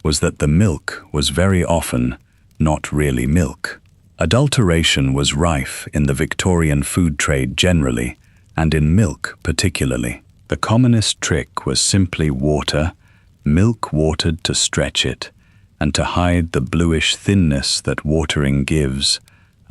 was that the milk was very often not really milk. Adulteration was rife in the Victorian food trade generally, and in milk particularly. The commonest trick was simply water, milk watered to stretch it, and to hide the bluish thinness that watering gives.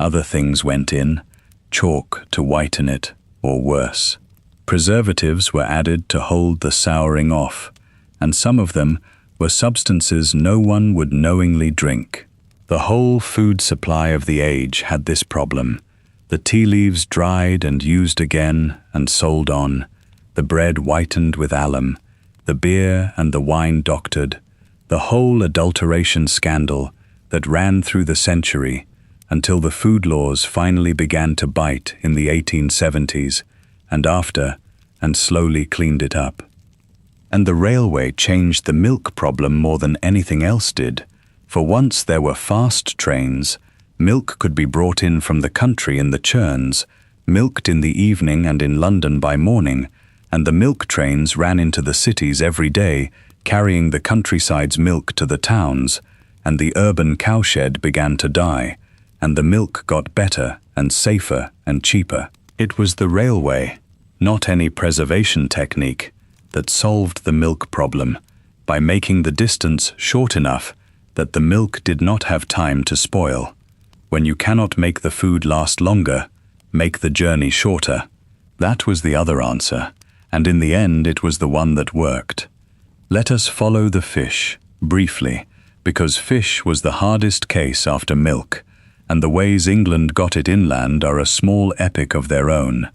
Other things went in, chalk to whiten it, or worse. Preservatives were added to hold the souring off, and some of them were substances no one would knowingly drink. The whole food supply of the age had this problem. The tea leaves dried and used again and sold on, the bread whitened with alum, the beer and the wine doctored, the whole adulteration scandal that ran through the century until the food laws finally began to bite in the 1870s and after, and slowly cleaned it up. And the railway changed the milk problem more than anything else did, for once there were fast trains, milk could be brought in from the country in the churns, milked in the evening and in London by morning, and the milk trains ran into the cities every day, carrying the countryside's milk to the towns, and the urban cowshed began to die, and the milk got better and safer and cheaper. It was the railway, not any preservation technique, that solved the milk problem by making the distance short enough that the milk did not have time to spoil. When you cannot make the food last longer, make the journey shorter. That was the other answer, and in the end it was the one that worked. Let us follow the fish, briefly, because fish was the hardest case after milk, and the ways England got it inland are a small epic of their own.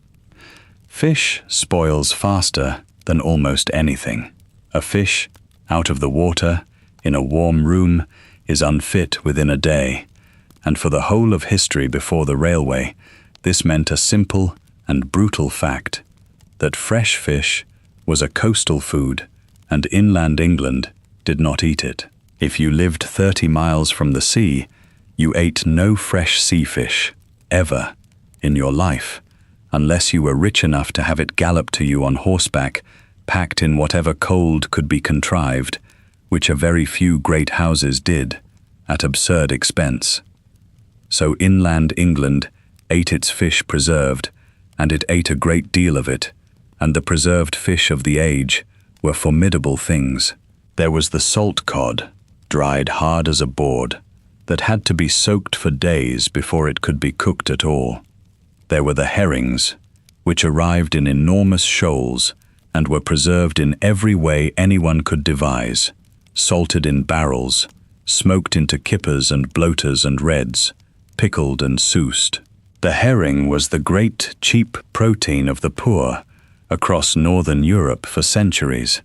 Fish spoils faster than almost anything. A fish, out of the water, in a warm room, is unfit within a day, and for the whole of history before the railway, this meant a simple and brutal fact, that fresh fish was a coastal food, and inland England did not eat it. If you lived 30 miles from the sea, you ate no fresh sea fish, ever, in your life, unless you were rich enough to have it gallop to you on horseback, packed in whatever cold could be contrived, which a very few great houses did, at absurd expense. So inland England ate its fish preserved, and it ate a great deal of it, and the preserved fish of the age were formidable things. There was the salt cod, dried hard as a board, that had to be soaked for days before it could be cooked at all. There were the herrings, which arrived in enormous shoals and were preserved in every way anyone could devise, salted in barrels, smoked into kippers and bloaters and reds, pickled and soused. The herring was the great, cheap protein of the poor across northern Europe for centuries,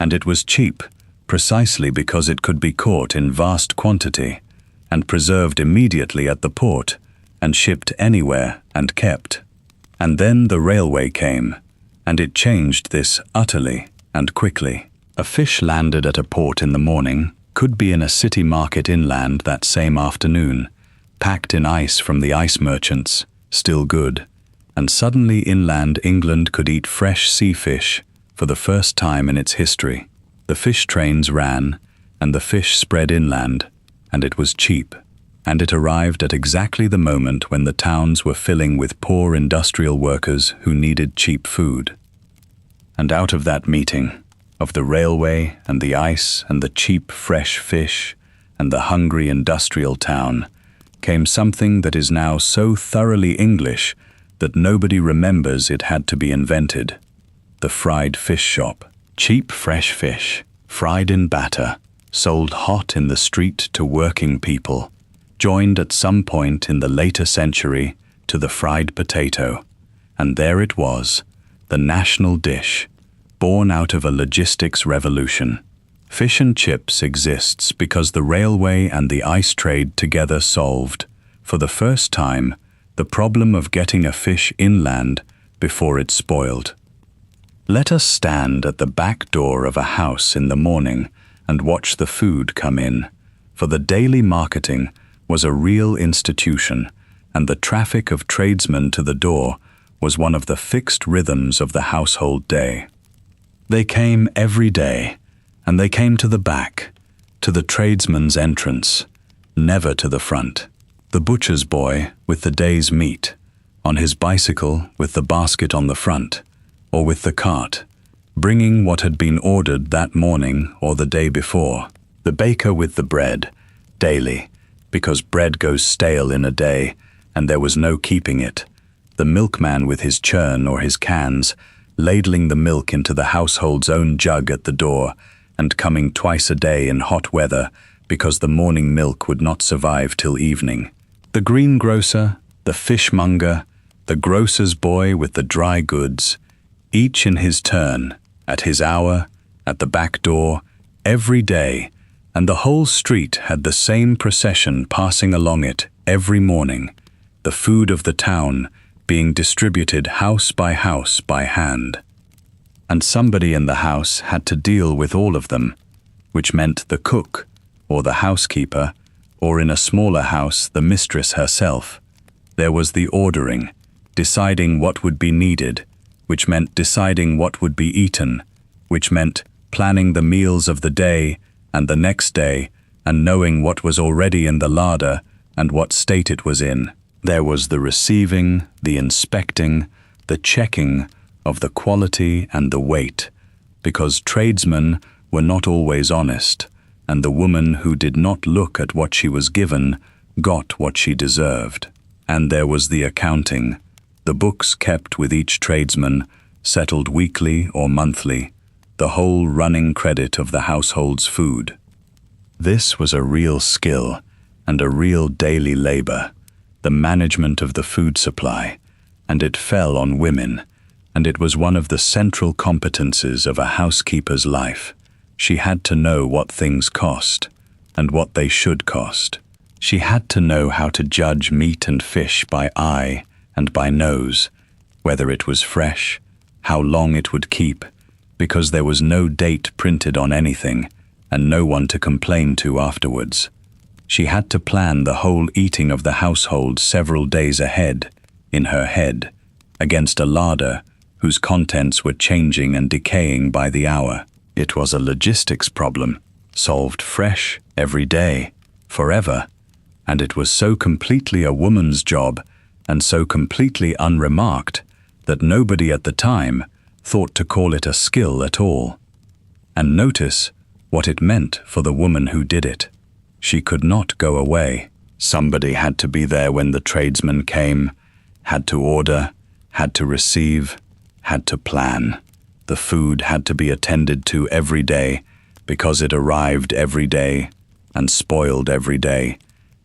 and it was cheap precisely because it could be caught in vast quantity and preserved immediately at the port and shipped anywhere and kept. And then the railway came, and it changed this utterly and quickly. A fish landed at a port in the morning could be in a city market inland that same afternoon, packed in ice from the ice merchants, still good, and suddenly inland England could eat fresh sea fish for the first time in its history. The fish trains ran, and the fish spread inland, and it was cheap, and it arrived at exactly the moment when the towns were filling with poor industrial workers who needed cheap food. And out of that meeting, of the railway and the ice and the cheap fresh fish and the hungry industrial town, came something that is now so thoroughly English that nobody remembers it had to be invented: the fried fish shop. Cheap fresh fish, fried in batter, sold hot in the street to working people, joined at some point in the later century to the fried potato, and there it was, the national dish, born out of a logistics revolution. Fish and chips exists because the railway and the ice trade together solved, for the first time, the problem of getting a fish inland before it spoiled. Let us stand at the back door of a house in the morning and watch the food come in, for the daily marketing was a real institution, and the traffic of tradesmen to the door was one of the fixed rhythms of the household day. They came every day, and they came to the back, to the tradesman's entrance, never to the front. The butcher's boy with the day's meat, on his bicycle with the basket on the front, or with the cart, bringing what had been ordered that morning or the day before. The baker with the bread, daily, because bread goes stale in a day, and there was no keeping it. The milkman with his churn or his cans, ladling the milk into the household's own jug at the door, and coming twice a day in hot weather, because the morning milk would not survive till evening. The greengrocer, the fishmonger, the grocer's boy with the dry goods, each in his turn, at his hour, at the back door, every day, and the whole street had the same procession passing along it every morning, the food of the town being distributed house by hand. And somebody in the house had to deal with all of them, which meant the cook, or the housekeeper, or in a smaller house the mistress herself. There was the ordering, deciding what would be needed, which meant deciding what would be eaten, which meant planning the meals of the day and the next day, and knowing what was already in the larder and what state it was in. There was the receiving, the inspecting, the checking of the quality and the weight, because tradesmen were not always honest, and the woman who did not look at what she was given got what she deserved. And there was the accounting, the books kept with each tradesman, settled weekly or monthly, the whole running credit of the household's food. This was a real skill and a real daily labor, the management of the food supply, and it fell on women, and it was one of the central competences of a housekeeper's life. She had to know what things cost, and what they should cost. She had to know how to judge meat and fish by eye and by nose, whether it was fresh, how long it would keep, because there was no date printed on anything, and no one to complain to afterwards. She had to plan the whole eating of the household several days ahead, in her head, against a larder whose contents were changing and decaying by the hour. It was a logistics problem, solved fresh, every day, forever, and it was so completely a woman's job and so completely unremarked that nobody at the time thought to call it a skill at all. And notice what it meant for the woman who did it. She could not go away. Somebody had to be there when the tradesman came, had to order, had to receive, had to plan. The food had to be attended to every day because it arrived every day and spoiled every day,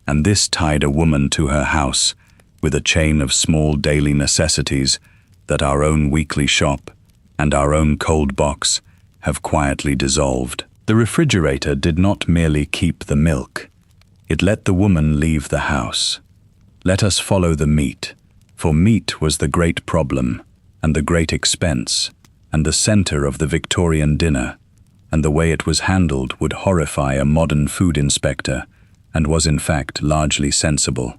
and this tied a woman to her house with a chain of small daily necessities that our own weekly shop and our own cold box have quietly dissolved. The refrigerator did not merely keep the milk. It let the woman leave the house. Let us follow the meat, for meat was the great problem and the great expense and the center of the Victorian dinner, and the way it was handled would horrify a modern food inspector and was in fact largely sensible.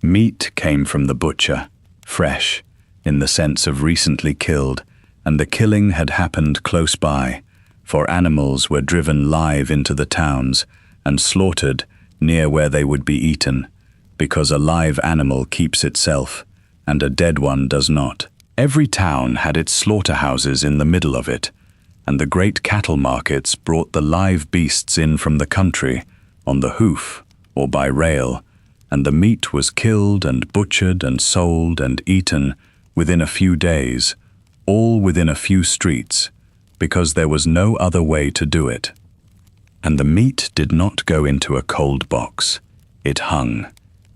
Meat came from the butcher, fresh, in the sense of recently killed, and the killing had happened close by, for animals were driven live into the towns and slaughtered near where they would be eaten, because a live animal keeps itself, and a dead one does not. Every town had its slaughterhouses in the middle of it, and the great cattle markets brought the live beasts in from the country, on the hoof or by rail, and the meat was killed and butchered and sold and eaten within a few days, all within a few streets, because there was no other way to do it. And the meat did not go into a cold box. It hung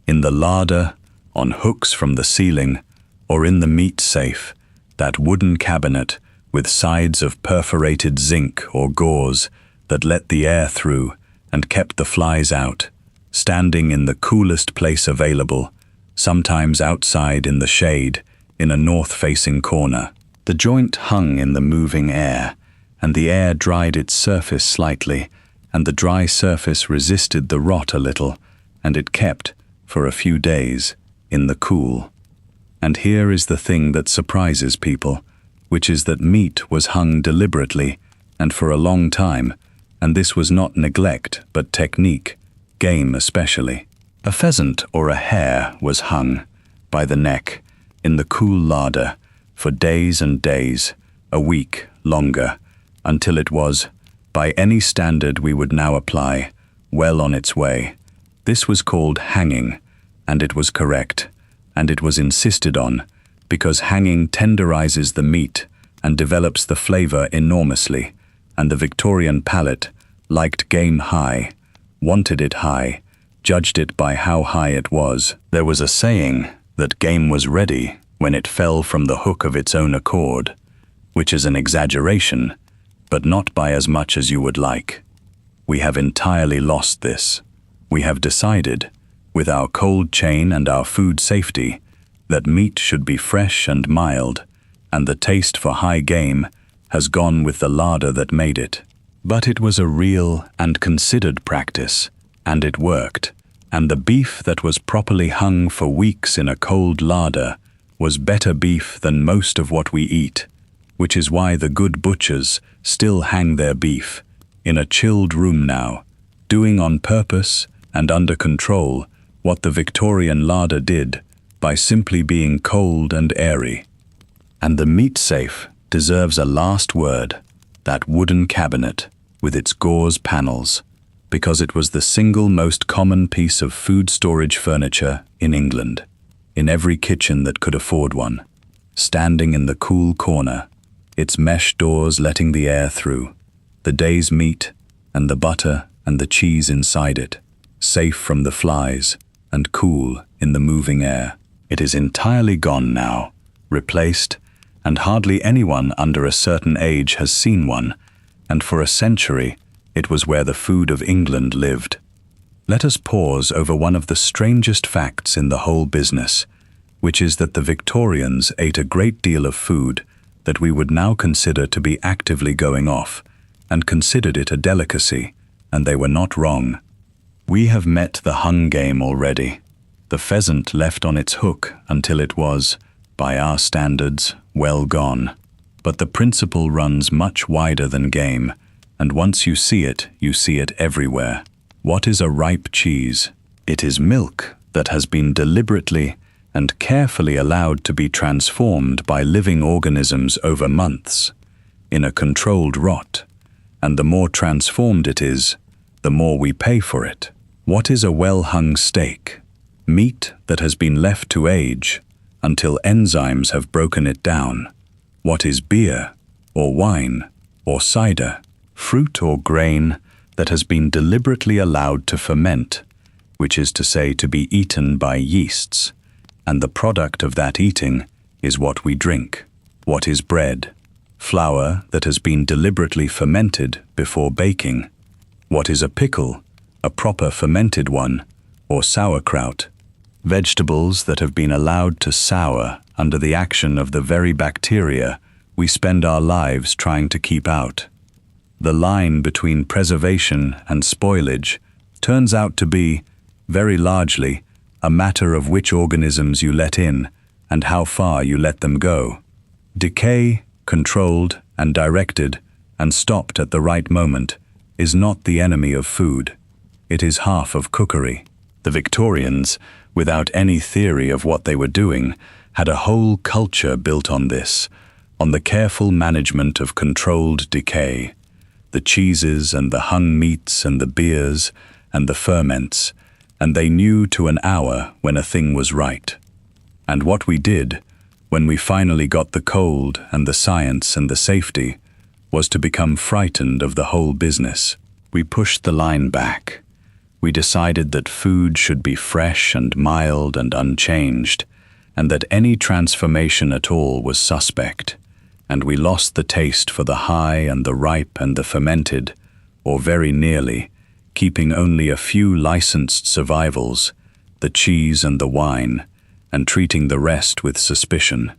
in the larder, on hooks from the ceiling, or in the meat safe, that wooden cabinet with sides of perforated zinc or gauze that let the air through and kept the flies out, standing in the coolest place available, sometimes outside in the shade, in a north-facing corner. The joint hung in the moving air, and the air dried its surface slightly, and the dry surface resisted the rot a little, and it kept, for a few days, in the cool. And here is the thing that surprises people, which is that meat was hung deliberately, and for a long time, and this was not neglect but technique, game especially. A pheasant or a hare was hung, by the neck, in the cool larder, for days and days, a week, longer, until it was, by any standard we would now apply, well on its way. This was called hanging, and it was correct, and it was insisted on, because hanging tenderizes the meat and develops the flavor enormously, and the Victorian palate liked game high, wanted it high, judged it by how high it was. There was a saying that game was ready when it fell from the hook of its own accord, which is an exaggeration, but not by as much as you would like. We have entirely lost this. We have decided, with our cold chain and our food safety, that meat should be fresh and mild, and the taste for high game has gone with the larder that made it. But it was a real and considered practice, and it worked, and the beef that was properly hung for weeks in a cold larder was better beef than most of what we eat, which is why the good butchers still hang their beef in a chilled room now, doing on purpose and under control what the Victorian larder did by simply being cold and airy. And the meat safe deserves a last word, that wooden cabinet with its gauze panels, because it was the single most common piece of food storage furniture in England, in every kitchen that could afford one, standing in the cool corner, its mesh doors letting the air through, the day's meat and the butter and the cheese inside it, safe from the flies and cool in the moving air. It is entirely gone now, replaced, and hardly anyone under a certain age has seen one, and for a century it was where the food of England lived. Let us pause over one of the strangest facts in the whole business, which is that the Victorians ate a great deal of food that we would now consider to be actively going off, and considered it a delicacy, and they were not wrong. We have met the hung game already. The pheasant left on its hook until it was, by our standards, well gone. But the principle runs much wider than game, and once you see it everywhere. What is a ripe cheese? It is milk that has been deliberately and carefully allowed to be transformed by living organisms over months, in a controlled rot, and the more transformed it is, the more we pay for it. What is a well-hung steak? Meat that has been left to age until enzymes have broken it down. What is beer? or wine, or cider, fruit or grain that has been deliberately allowed to ferment, which is to say to be eaten by yeasts, and the product of that eating is what we drink. What is bread? Flour that has been deliberately fermented before baking. What is a pickle? A proper fermented one, or sauerkraut. Vegetables that have been allowed to sour under the action of the very bacteria we spend our lives trying to keep out. The line between preservation and spoilage turns out to be, very largely, a matter of which organisms you let in and how far you let them go. Decay, controlled and directed and stopped at the right moment, is not the enemy of food. It is half of cookery. The Victorians, without any theory of what they were doing, had a whole culture built on this, on the careful management of controlled decay. The cheeses and the hung meats and the beers and the ferments, and they knew to an hour when a thing was right. And what we did, when we finally got the cold and the science and the safety, was to become frightened of the whole business. We pushed the line back. We decided that food should be fresh and mild and unchanged, and that any transformation at all was suspect, and we lost the taste for the high and the ripe and the fermented, or very nearly, keeping only a few licensed survivals, the cheese and the wine, and treating the rest with suspicion.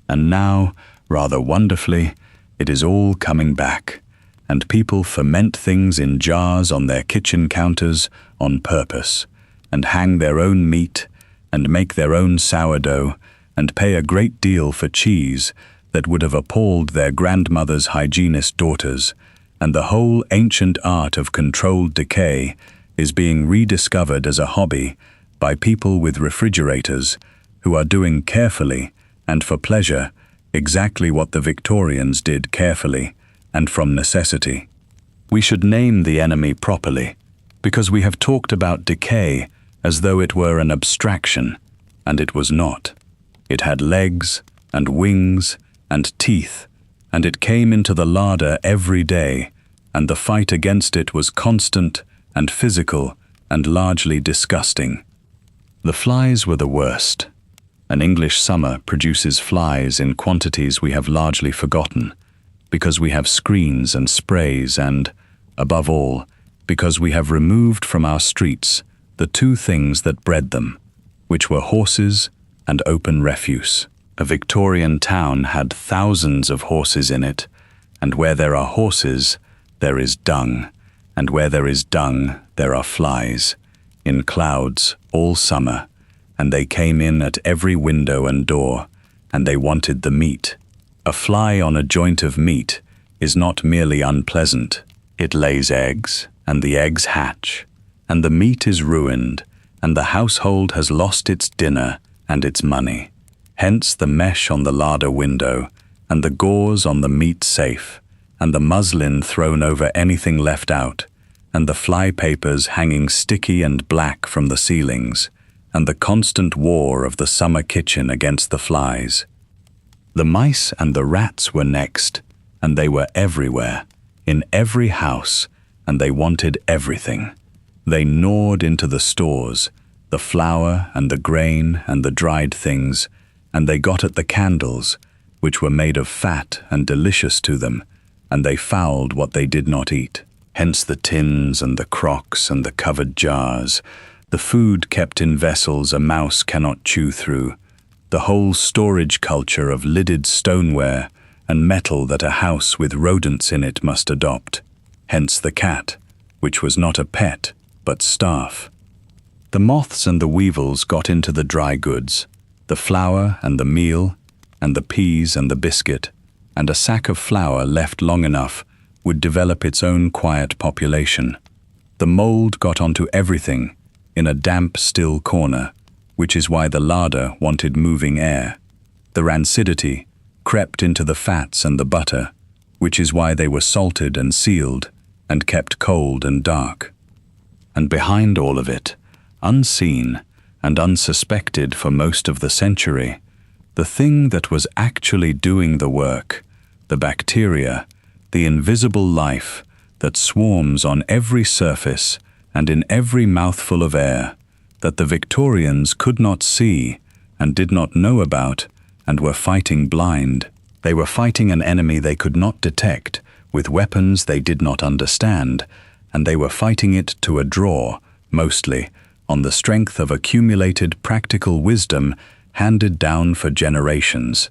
And now, rather wonderfully, it is all coming back, and people ferment things in jars on their kitchen counters on purpose, and hang their own meat, and make their own sourdough, and pay a great deal for cheese that would have appalled their grandmother's hygienist daughters, and the whole ancient art of controlled decay is being rediscovered as a hobby by people with refrigerators who are doing carefully and for pleasure exactly what the Victorians did carefully and from necessity. We should name the enemy properly, because we have talked about decay as though it were an abstraction, and it was not. It had legs and wings and teeth, and it came into the larder every day, and the fight against it was constant and physical and largely disgusting. The flies were the worst. An English summer produces flies in quantities we have largely forgotten, because we have screens and sprays and, above all, because we have removed from our streets the two things that bred them, which were horses and open refuse. A Victorian town had thousands of horses in it, and where there are horses, there is dung, and where there is dung, there are flies, in clouds all summer, and they came in at every window and door, and they wanted the meat. A fly on a joint of meat is not merely unpleasant. It lays eggs, and the eggs hatch, and the meat is ruined, and the household has lost its dinner and its money. Hence the mesh on the larder window, and the gauze on the meat safe, and the muslin thrown over anything left out, and the fly papers hanging sticky and black from the ceilings, and the constant war of the summer kitchen against the flies. The mice and the rats were next, and they were everywhere, in every house, and they wanted everything. They gnawed into the stores, the flour and the grain and the dried things, and they got at the candles, which were made of fat and delicious to them, and they fouled what they did not eat. Hence the tins and the crocks and the covered jars, the food kept in vessels a mouse cannot chew through, the whole storage culture of lidded stoneware and metal that a house with rodents in it must adopt. Hence the cat, which was not a pet, but staff. The moths and the weevils got into the dry goods, the flour and the meal, and the peas and the biscuit, and a sack of flour left long enough would develop its own quiet population. The mold got onto everything in a damp, still corner, which is why the larder wanted moving air. The rancidity crept into the fats and the butter, which is why they were salted and sealed and kept cold and dark. And behind all of it, unseen and unsuspected for most of the century, the thing that was actually doing the work the bacteria, the invisible life that swarms on every surface and in every mouthful of air, that the Victorians could not see and did not know about and were fighting blind. They were fighting an enemy they could not detect, with weapons they did not understand, and they were fighting it to a draw, mostly, on the strength of accumulated practical wisdom handed down for generations.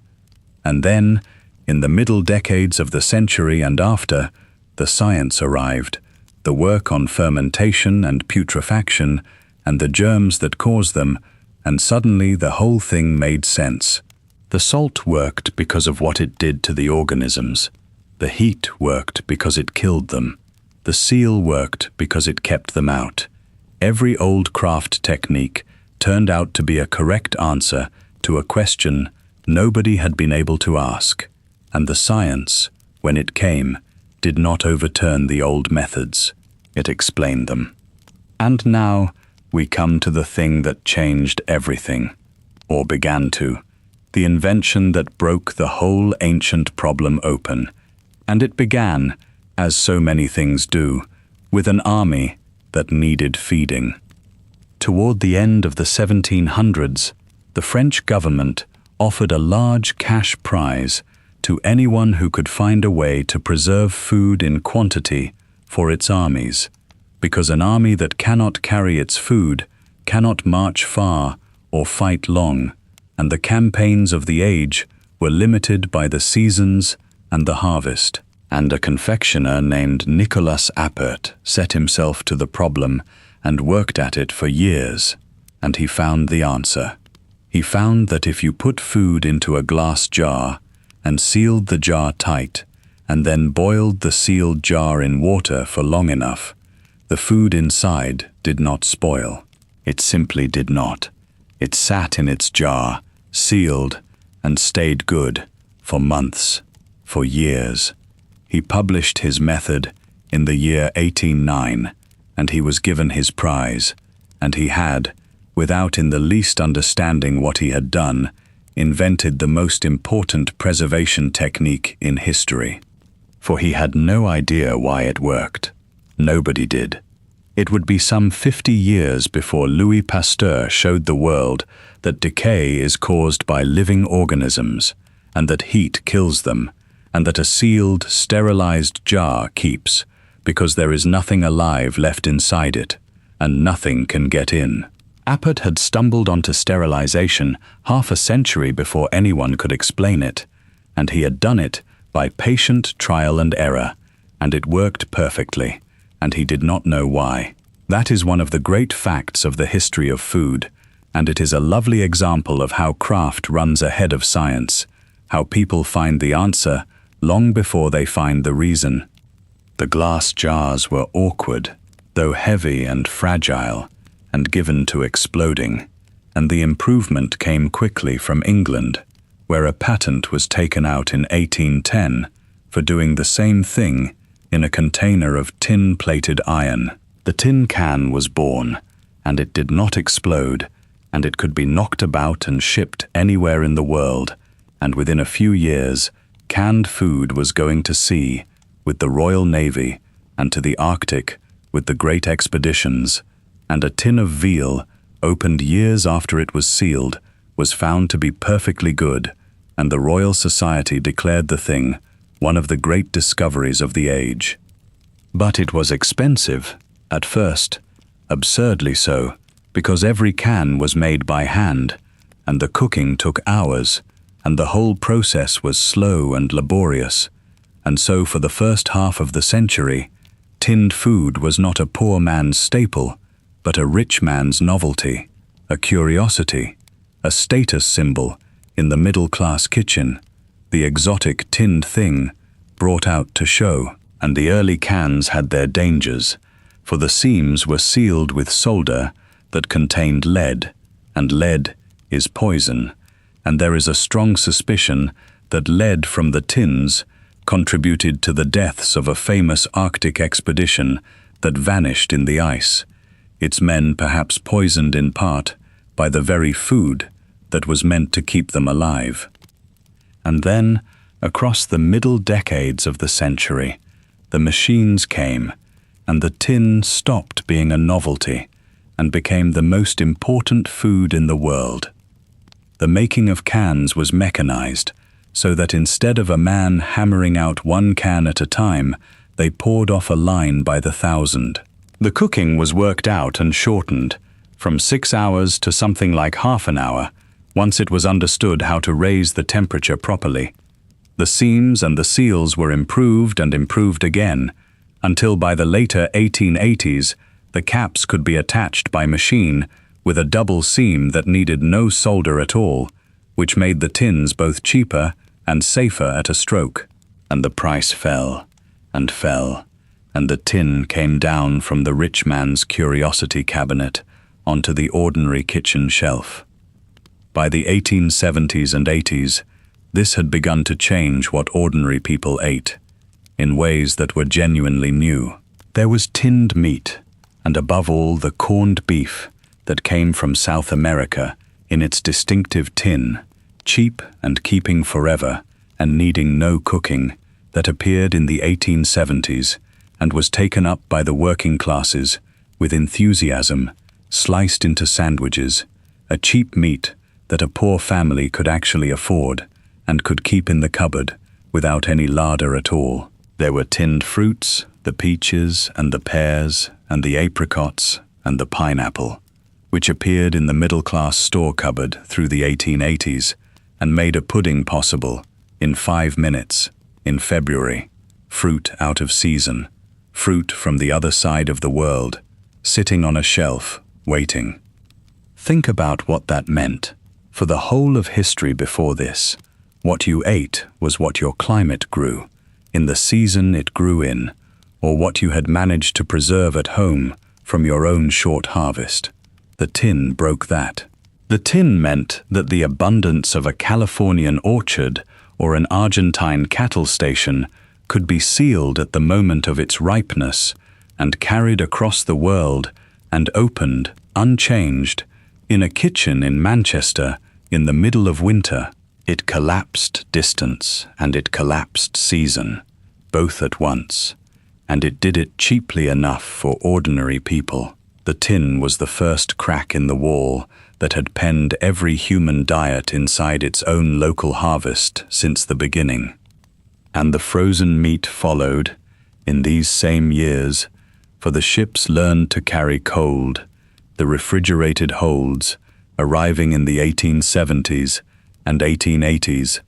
And then, in the middle decades of the century and after, the science arrived, the work on fermentation and putrefaction, and the germs that cause them, and suddenly the whole thing made sense. The salt worked because of what it did to the organisms. The heat worked because it killed them. The seal worked because it kept them out. Every old craft technique turned out to be a correct answer to a question nobody had been able to ask, and the science, when it came, did not overturn the old methods. It explained them. And now we come to the thing that changed everything, or began to, the invention that broke the whole ancient problem open. And it began, as so many things do, with an army that needed feeding. Toward the end of the 1700s, the French government offered a large cash prize to anyone who could find a way to preserve food in quantity for its armies, because an army that cannot carry its food cannot march far or fight long, and the campaigns of the age were limited by the seasons and the harvest. And a confectioner named Nicolas Appert set himself to the problem and worked at it for years, and he found the answer. He found that if you put food into a glass jar and sealed the jar tight, and then boiled the sealed jar in water for long enough, the food inside did not spoil. It simply did not. It sat in its jar, sealed, and stayed good for months, for years. He published his method in the year 1809, and he was given his prize, and he had, without in the least understanding what he had done, invented the most important preservation technique in history. For he had no idea why it worked. Nobody did. It would be some 50 years before Louis Pasteur showed the world that decay is caused by living organisms, and that heat kills them, and that a sealed, sterilized jar keeps, because there is nothing alive left inside it, and nothing can get in. Appert had stumbled onto sterilization half a century before anyone could explain it, and he had done it by patient trial and error, and it worked perfectly, and he did not know why. That is one of the great facts of the history of food, and it is a lovely example of how craft runs ahead of science, how people find the answer long before they find the reason. The glass jars were awkward, though heavy and fragile, and given to exploding, and the improvement came quickly from England, where a patent was taken out in 1810 for doing the same thing in a container of tin-plated iron. The tin can was born, and it did not explode, and it could be knocked about and shipped anywhere in the world, and within a few years, canned food was going to sea with the Royal Navy and to the Arctic with the great expeditions, and a tin of veal, opened years after it was sealed, was found to be perfectly good, and the Royal Society declared the thing one of the great discoveries of the age. But it was expensive, at first, absurdly so, because every can was made by hand, and the cooking took hours, and the whole process was slow and laborious, and so for the first half of the century, tinned food was not a poor man's staple, but a rich man's novelty, a curiosity, a status symbol in the middle-class kitchen, the exotic tinned thing brought out to show. And the early cans had their dangers, for the seams were sealed with solder that contained lead, and lead is poison, and there is a strong suspicion that lead from the tins contributed to the deaths of a famous Arctic expedition that vanished in the ice, its men perhaps poisoned in part by the very food that was meant to keep them alive. And then across the middle decades of the century, the machines came, and the tin stopped being a novelty and became the most important food in the world. The making of cans was mechanized, so that instead of a man hammering out one can at a time, they poured off a line by the thousand. The cooking was worked out and shortened, from 6 hours to something like half an hour, once it was understood how to raise the temperature properly. The seams and the seals were improved and improved again, until by the later 1880s, the caps could be attached by machine with a double seam that needed no solder at all, which made the tins both cheaper and safer at a stroke. And the price fell, and fell, and the tin came down from the rich man's curiosity cabinet onto the ordinary kitchen shelf. By the 1870s and 80s, this had begun to change what ordinary people ate, in ways that were genuinely new. There was tinned meat, and above all the corned beef that came from South America in its distinctive tin, cheap and keeping forever and needing no cooking, that appeared in the 1870s and was taken up by the working classes with enthusiasm, sliced into sandwiches, a cheap meat that a poor family could actually afford and could keep in the cupboard without any larder at all. There were tinned fruits, the peaches and the pears and the apricots and the pineapple, which appeared in the middle-class store cupboard through the 1880s and made a pudding possible in 5 minutes, in February, fruit out of season, fruit from the other side of the world, sitting on a shelf, waiting. Think about what that meant. For the whole of history before this, what you ate was what your climate grew, in the season it grew in, or what you had managed to preserve at home from your own short harvest. The tin broke that. The tin meant that the abundance of a Californian orchard or an Argentine cattle station could be sealed at the moment of its ripeness and carried across the world and opened, unchanged, in a kitchen in Manchester in the middle of winter. It collapsed distance and it collapsed season, both at once, and it did it cheaply enough for ordinary people. The tin was the first crack in the wall that had penned every human diet inside its own local harvest since the beginning. And the frozen meat followed in these same years, for the ships learned to carry cold, the refrigerated holds, arriving in the 1870s and 1880s,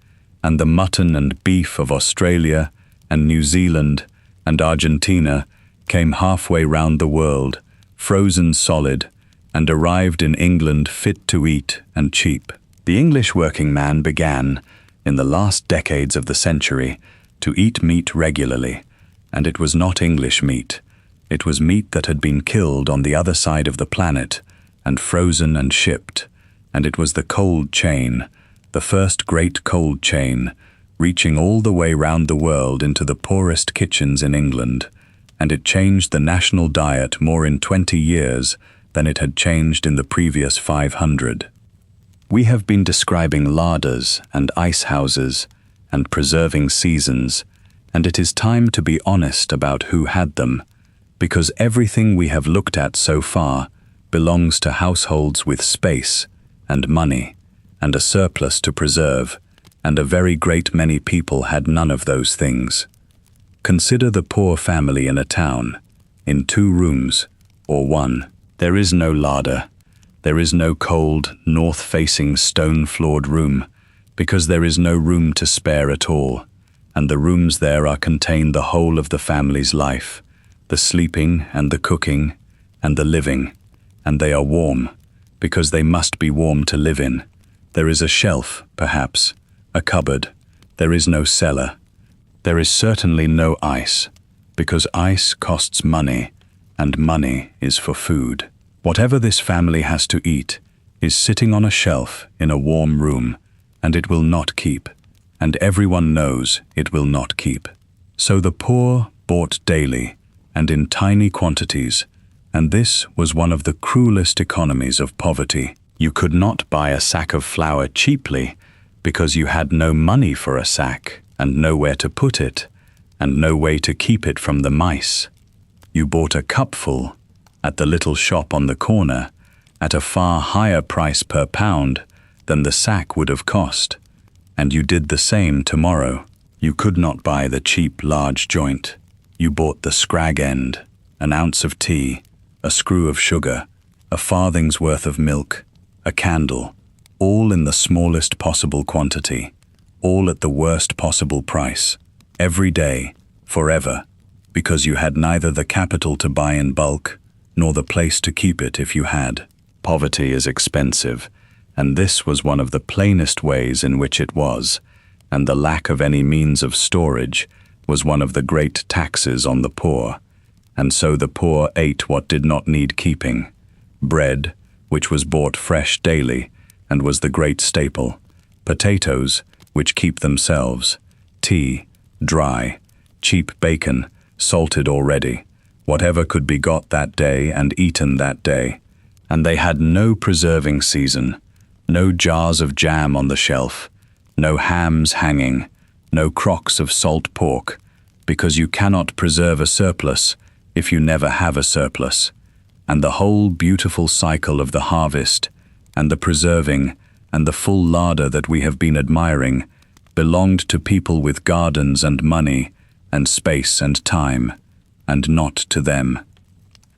and the mutton and beef of Australia and New Zealand and Argentina came halfway round the world, frozen solid, and arrived in England fit to eat and cheap. The English working man began, in the last decades of the century, to eat meat regularly, and it was not English meat. It was meat that had been killed on the other side of the planet, and frozen and shipped, and it was the cold chain, the first great cold chain, reaching all the way round the world into the poorest kitchens in England, and it changed the national diet more in 20 years than it had changed in the previous 500. We have been describing larders and ice houses and preserving seasons, and it is time to be honest about who had them, because everything we have looked at so far belongs to households with space and money and a surplus to preserve, and a very great many people had none of those things. Consider the poor family in a town, in 2 rooms, or 1. There is no larder. There is no cold, north-facing, stone-floored room, because there is no room to spare at all, and the rooms there are contain the whole of the family's life, the sleeping and the cooking and the living, and they are warm, because they must be warm to live in. There is a shelf, perhaps, a cupboard. There is no cellar. There is certainly no ice, because ice costs money, and money is for food. Whatever this family has to eat is sitting on a shelf in a warm room, and it will not keep, and everyone knows it will not keep. So the poor bought daily and in tiny quantities, and this was one of the cruelest economies of poverty. You could not buy a sack of flour cheaply because you had no money for a sack. and nowhere to put it, and no way to keep it from the mice. You bought a cupful at the little shop on the corner at a far higher price per pound than the sack would have cost, and you did the same tomorrow. You could not buy the cheap large joint. You bought the scrag end, an ounce of tea, a screw of sugar, a farthing's worth of milk, a candle, all in the smallest possible quantity, all at the worst possible price, every day, forever, because you had neither the capital to buy in bulk, nor the place to keep it if you had. Poverty is expensive, and this was one of the plainest ways in which it was, and the lack of any means of storage was one of the great taxes on the poor, and so the poor ate what did not need keeping. Bread, which was bought fresh daily, and was the great staple. Potatoes, which keep themselves. Tea, dry. Cheap bacon, salted already. Whatever could be got that day and eaten that day. And they had no preserving season, no jars of jam on the shelf, no hams hanging, no crocks of salt pork, because you cannot preserve a surplus if you never have a surplus. And the whole beautiful cycle of the harvest, and the preserving, and the full larder that we have been admiring, belonged to people with gardens and money, and space and time, and not to them.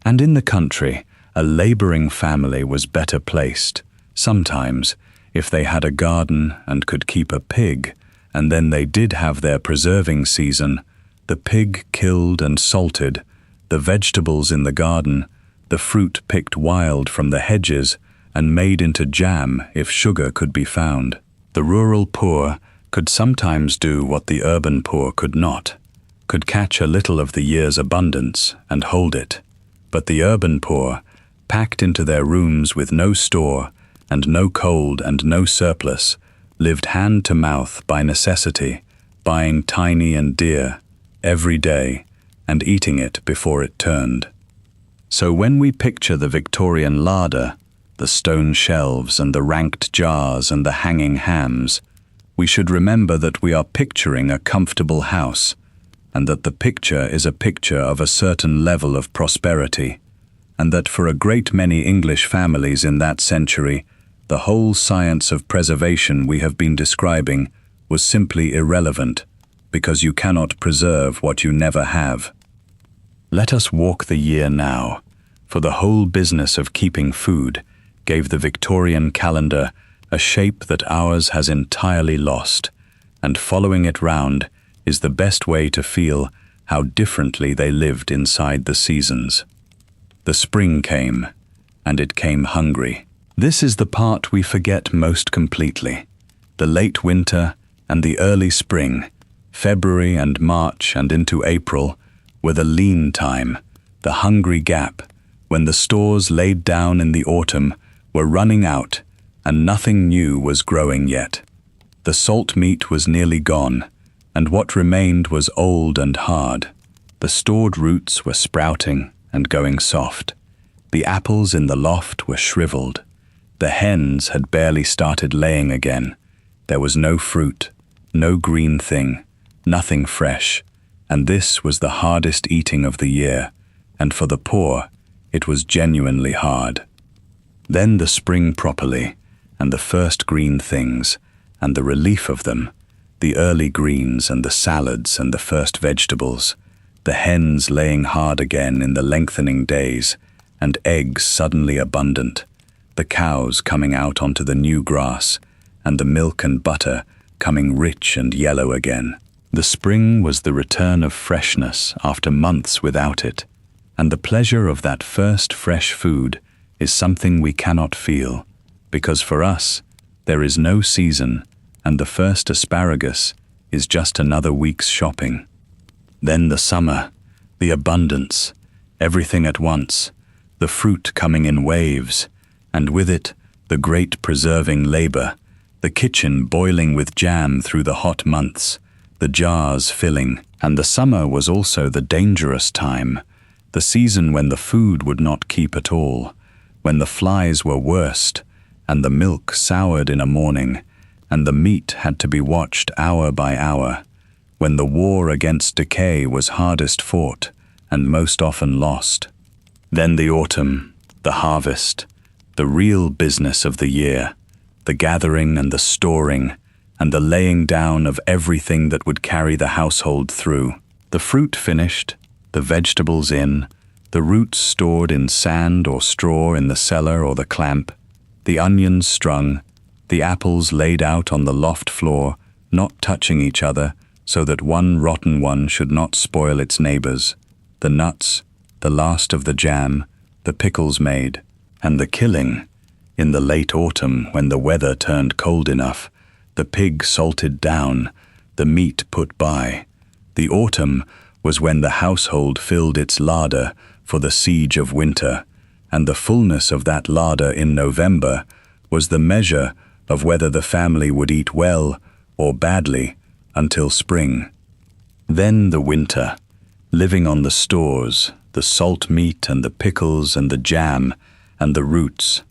And in the country, a labouring family was better placed, sometimes, if they had a garden and could keep a pig, and then they did have their preserving season, the pig killed and salted, the vegetables in the garden, the fruit picked wild from the hedges and made into jam if sugar could be found. The rural poor could sometimes do what the urban poor could not, could catch a little of the year's abundance and hold it. But the urban poor, packed into their rooms with no store and no cold and no surplus, lived hand to mouth by necessity, buying tiny and dear every day and eating it before it turned. So when we picture the Victorian larder, the stone shelves and the ranked jars and the hanging hams, we should remember that we are picturing a comfortable house, and that the picture is a picture of a certain level of prosperity, and that for a great many English families in that century, the whole science of preservation we have been describing was simply irrelevant, because you cannot preserve what you never have. Let us walk the year now, for the whole business of keeping food gave the Victorian calendar a shape that ours has entirely lost, and following it round is the best way to feel how differently they lived inside the seasons. The spring came, and it came hungry. This is the part we forget most completely. The late winter and the early spring, February and March and into April, were the lean time, the hungry gap, when the stores laid down in the autumn were running out and nothing new was growing yet. The salt meat was nearly gone, and what remained was old and hard. The stored roots were sprouting and going soft. The apples in the loft were shriveled. The hens had barely started laying again. There was no fruit, no green thing, nothing fresh, and this was the hardest eating of the year, and for the poor, it was genuinely hard. Then the spring properly, and the first green things, and the relief of them, the early greens and the salads and the first vegetables, the hens laying hard again in the lengthening days, and eggs suddenly abundant, the cows coming out onto the new grass, and the milk and butter coming rich and yellow again. The spring was the return of freshness after months without it, and the pleasure of that first fresh food is something we cannot feel, because for us there is no season, and the first asparagus is just another week's shopping. Then the summer, the abundance, everything at once, the fruit coming in waves, and with it the great preserving labor, the kitchen boiling with jam through the hot months, the jars filling, and the summer was also the dangerous time, the season when the food would not keep at all, when the flies were worst, and the milk soured in a morning, and the meat had to be watched hour by hour, when the war against decay was hardest fought and most often lost. Then the autumn, the harvest, the real business of the year, the gathering and the storing, and the laying down of everything that would carry the household through. The fruit finished, the vegetables in, the roots stored in sand or straw in the cellar or the clamp, the onions strung, the apples laid out on the loft floor, not touching each other, so that one rotten one should not spoil its neighbors, the nuts, the last of the jam, the pickles made, and the killing, in the late autumn when the weather turned cold enough, the pig salted down, the meat put by. The autumn was when the household filled its larder for the siege of winter, and the fullness of that larder in November was the measure of whether the family would eat well or badly until spring. Then the winter, living on the stores, the salt meat and the pickles and the jam and the roots,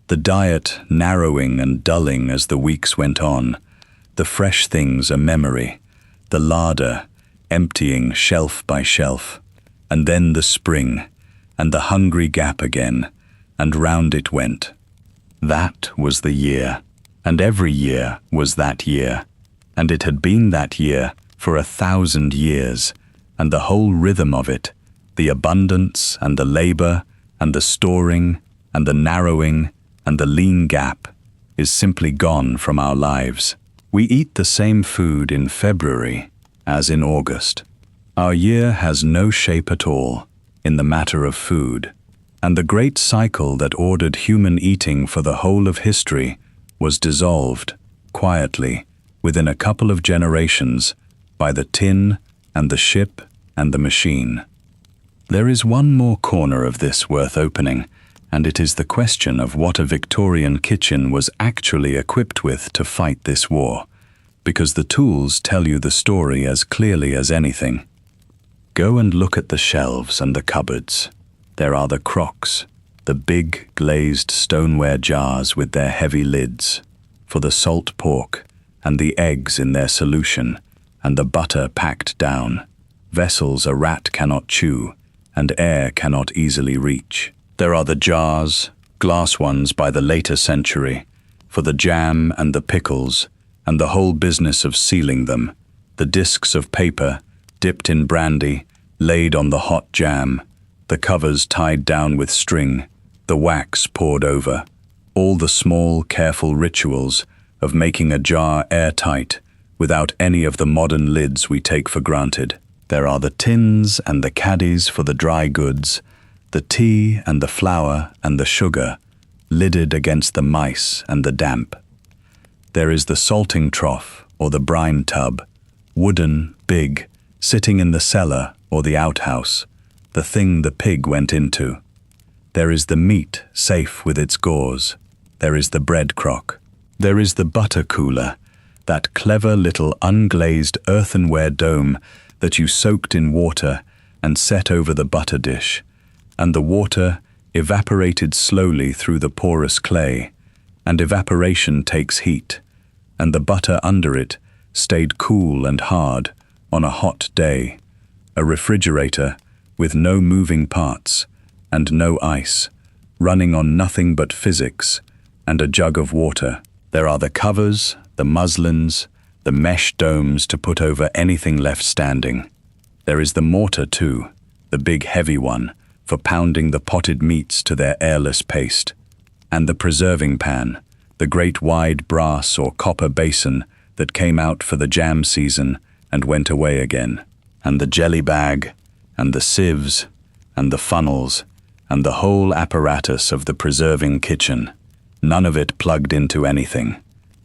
the diet narrowing and dulling as the weeks went on, the fresh things a memory, the larder emptying shelf by shelf, and then the spring, and the hungry gap again, and round it went. That was the year, and every year was that year, and it had been that year for 1,000 years, and the whole rhythm of it, the abundance and the labor and the storing and the narrowing and the lean gap, is simply gone from our lives. We eat the same food in February as in August. Our year has no shape at all in the matter of food, and the great cycle that ordered human eating for the whole of history was dissolved, quietly, within a couple of generations, by the tin and the ship and the machine. There is one more corner of this worth opening, and it is the question of what a Victorian kitchen was actually equipped with to fight this war, because the tools tell you the story as clearly as anything. Go and look at the shelves and the cupboards. There are the crocks, the big glazed stoneware jars with their heavy lids, for the salt pork, and the eggs in their solution, and the butter packed down, vessels a rat cannot chew, and air cannot easily reach. There are the jars, glass ones by the later century, for the jam and the pickles, and the whole business of sealing them, the discs of paper, dipped in brandy, laid on the hot jam, the covers tied down with string, the wax poured over, all the small, careful rituals of making a jar airtight without any of the modern lids we take for granted. There are the tins and the caddies for the dry goods, the tea and the flour and the sugar, lidded against the mice and the damp. There is the salting trough or the brine tub, wooden, big, sitting in the cellar or the outhouse, the thing the pig went into. There is the meat safe with its gauze. There is the bread crock. There is the butter cooler, that clever little unglazed earthenware dome that you soaked in water and set over the butter dish, and the water evaporated slowly through the porous clay, and evaporation takes heat, and the butter under it stayed cool and hard on a hot day. A refrigerator with no moving parts and no ice, running on nothing but physics, and a jug of water. There are the covers, the muslins, the mesh domes to put over anything left standing. There is the mortar too, the big heavy one, for pounding the potted meats to their airless paste, and the preserving pan, the great wide brass or copper basin that came out for the jam season and went away again, and the jelly bag, and the sieves, and the funnels, and the whole apparatus of the preserving kitchen. None of it plugged into anything.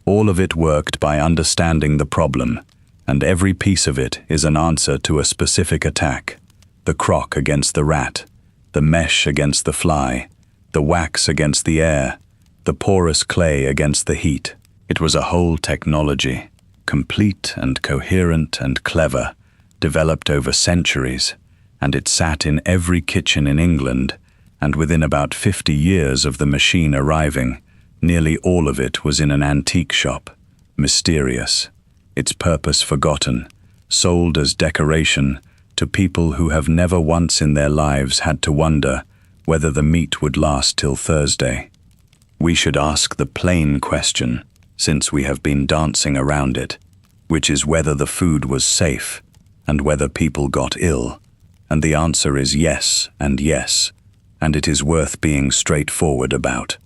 All of it worked by understanding the problem, and every piece of it is an answer to a specific attack. The crock against the rat, the mesh against the fly, the wax against the air, the porous clay against the heat. It was a whole technology, complete and coherent and clever, developed over centuries, and it sat in every kitchen in England, and within about 50 years of the machine arriving, nearly all of it was in an antique shop, mysterious, its purpose forgotten, sold as decoration to people who have never once in their lives had to wonder whether the meat would last till Thursday. We should ask the plain question, since we have been dancing around it, which is whether the food was safe and whether people got ill. And the answer is yes, and it is worth being straightforward about.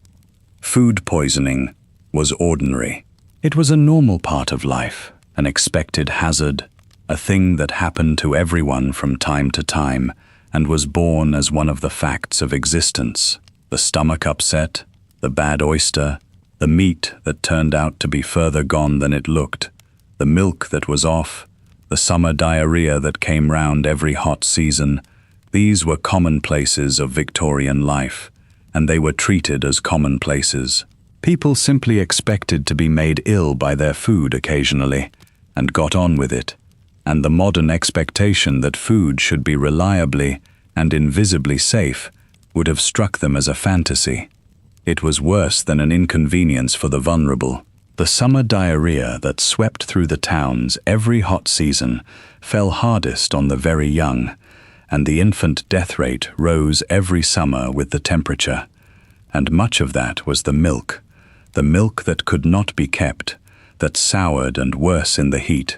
Food poisoning was ordinary. It was a normal part of life, an expected hazard, a thing that happened to everyone from time to time and was born as one of the facts of existence. The stomach upset, the bad oyster, the meat that turned out to be further gone than it looked, the milk that was off, the summer diarrhea that came round every hot season. These were commonplaces of Victorian life, and they were treated as commonplaces. People simply expected to be made ill by their food occasionally, and got on with it, and the modern expectation that food should be reliably and invisibly safe would have struck them as a fantasy. It was worse than an inconvenience for the vulnerable. The summer diarrhea that swept through the towns every hot season fell hardest on the very young, and the infant death rate rose every summer with the temperature. And much of that was the milk that could not be kept, that soured and worse in the heat,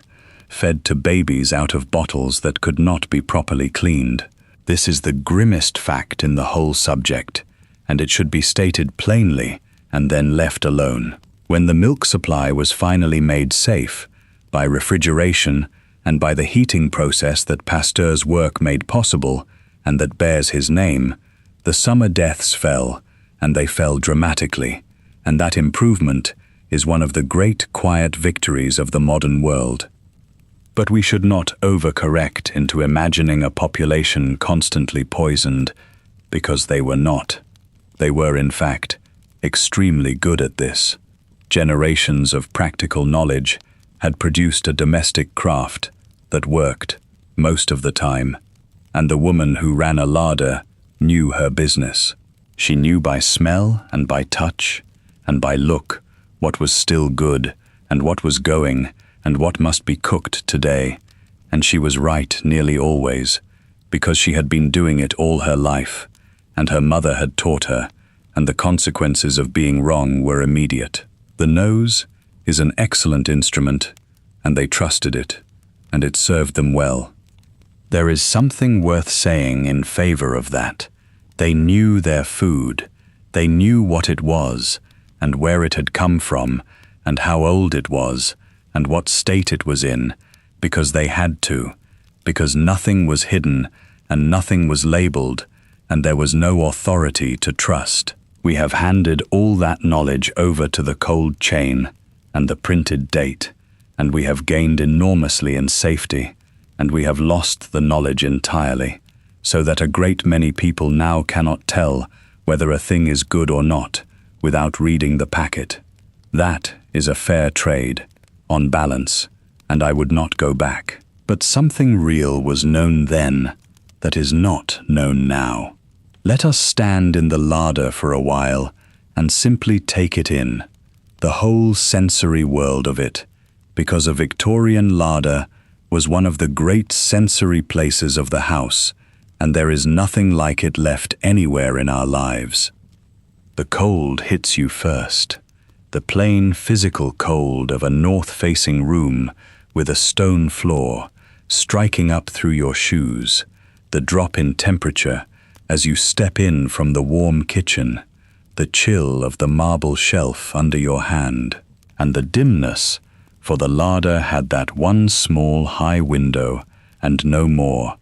fed to babies out of bottles that could not be properly cleaned. This is the grimmest fact in the whole subject, and it should be stated plainly and then left alone. When the milk supply was finally made safe, by refrigeration and by the heating process that Pasteur's work made possible and that bears his name, the summer deaths fell, and they fell dramatically, and that improvement is one of the great quiet victories of the modern world. But we should not overcorrect into imagining a population constantly poisoned, because they were not. They were, in fact, extremely good at this. Generations of practical knowledge had produced a domestic craft that worked most of the time, and the woman who ran a larder knew her business. She knew by smell and by touch and by look what was still good and what was going and what must be cooked today, and she was right nearly always, because she had been doing it all her life, and her mother had taught her, and the consequences of being wrong were immediate. The nose is an excellent instrument, and they trusted it, and it served them well. There is something worth saying in favor of that. They knew their food, they knew what it was, and where it had come from, and how old it was, and what state it was in, because they had to, because nothing was hidden, and nothing was labeled, and there was no authority to trust. We have handed all that knowledge over to the cold chain and the printed date, and we have gained enormously in safety, and we have lost the knowledge entirely, so that a great many people now cannot tell whether a thing is good or not without reading the packet. That is a fair trade, on balance, and I would not go back. But something real was known then that is not known now. Let us stand in the larder for a while and simply take it in, the whole sensory world of it, because a Victorian larder was one of the great sensory places of the house, and there is nothing like it left anywhere in our lives. The cold hits you first, the plain physical cold of a north-facing room with a stone floor, striking up through your shoes, the drop in temperature as you step in from the warm kitchen, the chill of the marble shelf under your hand, and the dimness, for the larder had that one small high window and no more,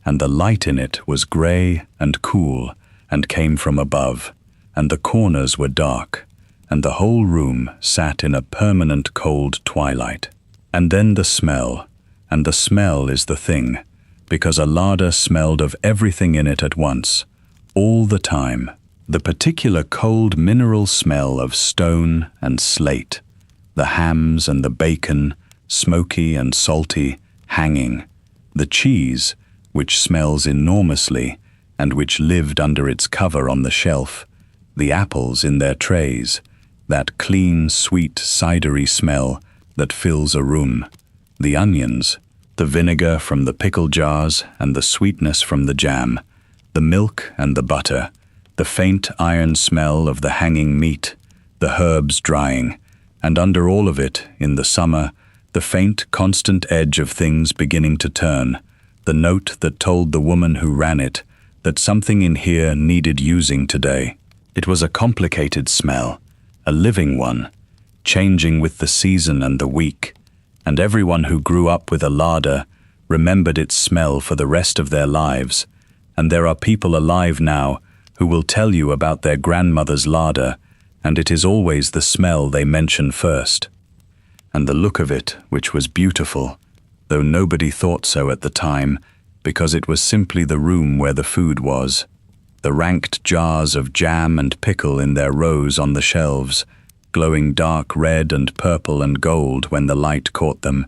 and the light in it was grey and cool and came from above, and the corners were dark, and the whole room sat in a permanent cold twilight. And then the smell, and the smell is the thing, because a larder smelled of everything in it at once, all the time. The particular cold mineral smell of stone and slate, the hams and the bacon, smoky and salty, hanging, the cheese, which smells enormously and which lived under its cover on the shelf, the apples in their trays, that clean, sweet, cidery smell that fills a room, the onions, the vinegar from the pickle jars and the sweetness from the jam, the milk and the butter, the faint iron smell of the hanging meat, the herbs drying, and under all of it, in the summer, the faint, constant edge of things beginning to turn, the note that told the woman who ran it that something in here needed using today. It was a complicated smell, a living one, changing with the season and the week, and everyone who grew up with a larder remembered its smell for the rest of their lives, and there are people alive now who will tell you about their grandmother's larder, and it is always the smell they mention first. And the look of it, which was beautiful, though nobody thought so at the time, because it was simply the room where the food was. The ranked jars of jam and pickle in their rows on the shelves, glowing dark red and purple and gold when the light caught them,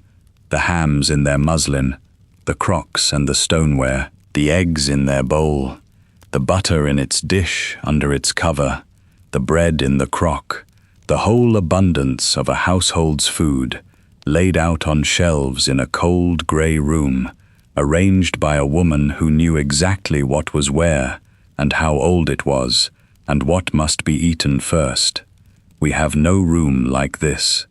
the hams in their muslin, the crocks and the stoneware, the eggs in their bowl, the butter in its dish under its cover, the bread in the crock, the whole abundance of a household's food, laid out on shelves in a cold grey room, arranged by a woman who knew exactly what was where, and how old it was, and what must be eaten first. We have no room like this.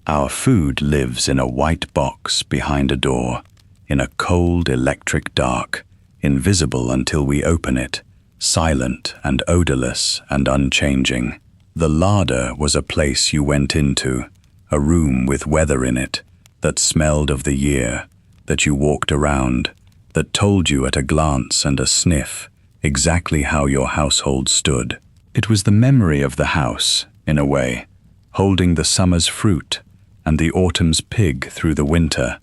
Our food lives in a white box behind a door, in a cold electric dark, invisible until we open it, silent and odorless and unchanging. The larder was a place you went into, a room with weather in it, that smelled of the year, that you walked around, that told you at a glance and a sniff exactly how your household stood. It was the memory of the house, in a way, holding the summer's fruit and the autumn's pig through the winter,